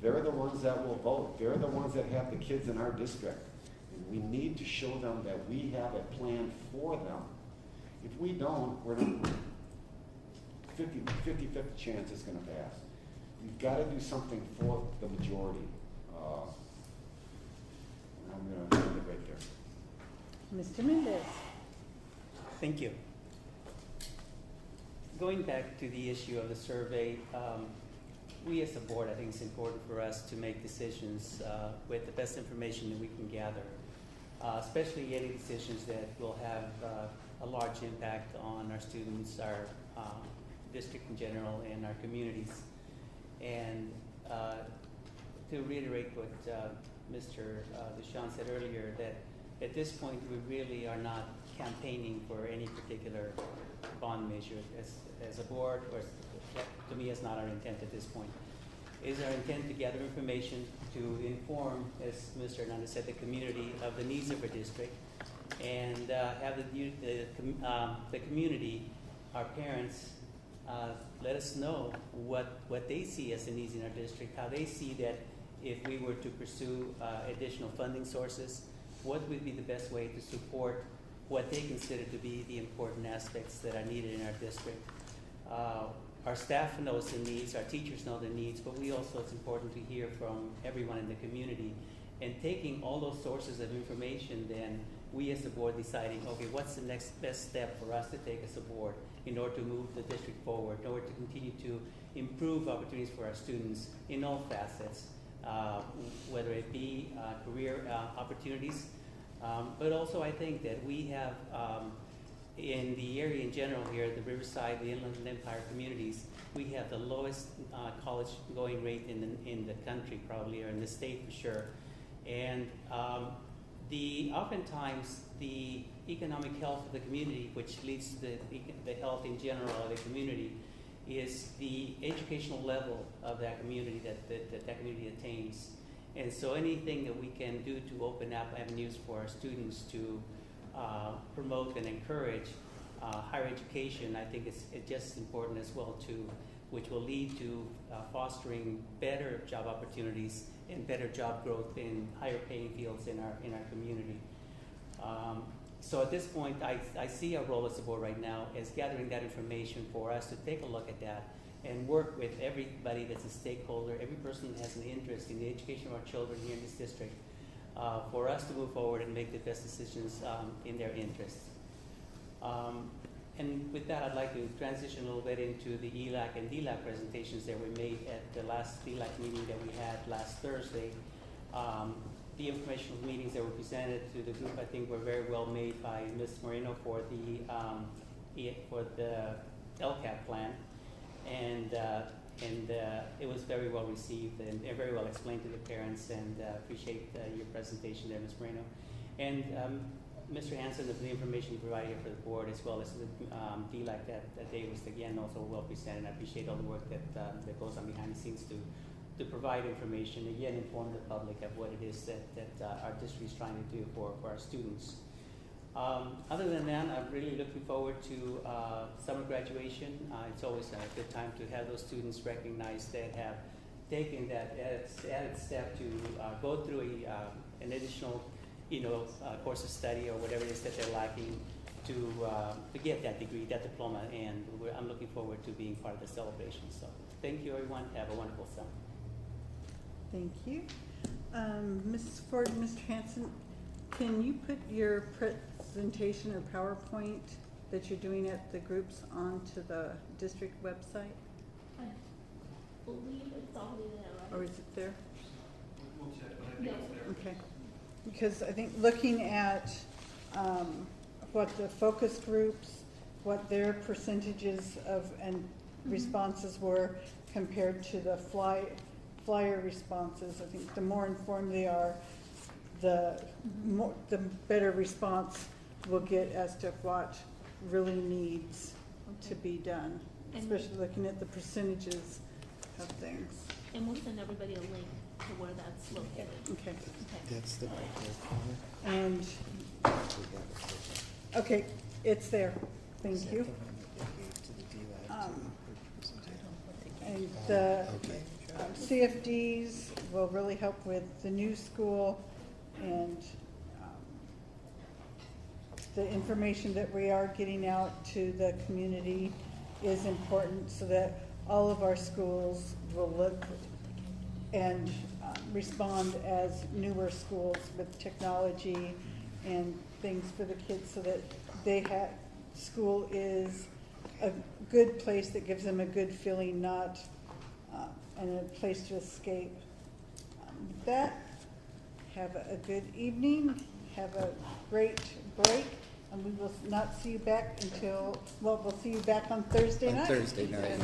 they're the ones that will vote. They're the ones that have the kids in our district. And we need to show them that we have a plan for them. If we don't, we're not 50-50 chance it's going to pass. You've got to do something for the majority. I'm going to end it right there. Mr. Mendez. Thank you. Going back to the issue of the survey, we as a board, I think it's important for us to make decisions with the best information that we can gather, especially any decisions that will have a large impact on our students, our district in general, and our communities. And to reiterate what Mr. Deshawn said earlier, that at this point we really are not campaigning for any particular bond measure as a board, or to me, it's not our intent at this point. It is our intent to gather information to inform, as Mr. Hernandez said, the community of the needs of our district, and have the community, our parents, let us know what they see as the needs in our district, how they see that if we were to pursue additional funding sources, what would be the best way to support what they consider to be the important aspects that are needed in our district. Our staff knows the needs, our teachers know the needs, but it's important to hear from everyone in the community. And taking all those sources of information, then we as a board deciding, okay, what's the next best step for us to take as a board in order to move the district forward, in order to continue to improve opportunities for our students in all facets, whether it be career opportunities, but also I think that we have in the area in general here, the Riverside, the Inland Empire communities, we have the lowest college going rate in the country probably, or in the state for sure. And oftentimes the economic health of the community, which leads to the health in general of the community, is the educational level of that community that community attains. And so anything that we can do to open up avenues for our students to promote and encourage higher education, I think it's just as important as well too, which will lead to fostering better job opportunities and better job growth in higher paying fields in our community. So at this point, I see our role as a board right now as gathering that information for us to take a look at that and work with everybody that's a stakeholder, every person that has an interest in the education of our children here in this district, for us to move forward and make the best decisions in their interests. And with that, I'd like to transition a little bit into the ELAC and DLAC presentations that were made at the last DLAC meeting that we had last Thursday. The informational meetings that were presented to the group, I think, were very well made by Ms. Moreno for the LCAP plan, and it was very well received and very well explained to the parents. And appreciate your presentation there, Ms. Moreno, and Mr. Hanson, of the information you provided here for the board, as well as the DLAC that day was again also well presented. I appreciate all the work that goes on behind the scenes to provide information, again, inform the public of what it is that our district is trying to do for our students. Other than that, I'm really looking forward to summer graduation. It's always a good time to have those students recognized that have taken that added step to go through an additional course of study or whatever it is that they're lacking to get that degree, that diploma, and I'm looking forward to being part of the celebration. So thank you, everyone. Have a wonderful summer. Thank you. Mrs. Ford and Mr. Hanson, can you put your presentation or PowerPoint that you're doing at the groups onto the district website? I believe it's already there, right? Or is it there? We'll check, but I think it's there. Okay. Because I think looking at what the focus groups, what their percentages of and responses were compared to the flyer responses, I think the more informed they are, the better response we'll get as to what really needs to be done, especially looking at the percentages of things. And we'll send everybody a link to where that's located. Okay. That's the right there. And, okay, it's there. Thank you. And the CFDs will really help with the new school, and the information that we are getting out to the community is important so that all of our schools will look and respond as newer schools with technology and things for the kids, so that school is a good place that gives them a good feeling, not and a place to escape. With that, have a good evening, have a great break, and we will not see you back until, well, we'll see you back on Thursday night. On Thursday night.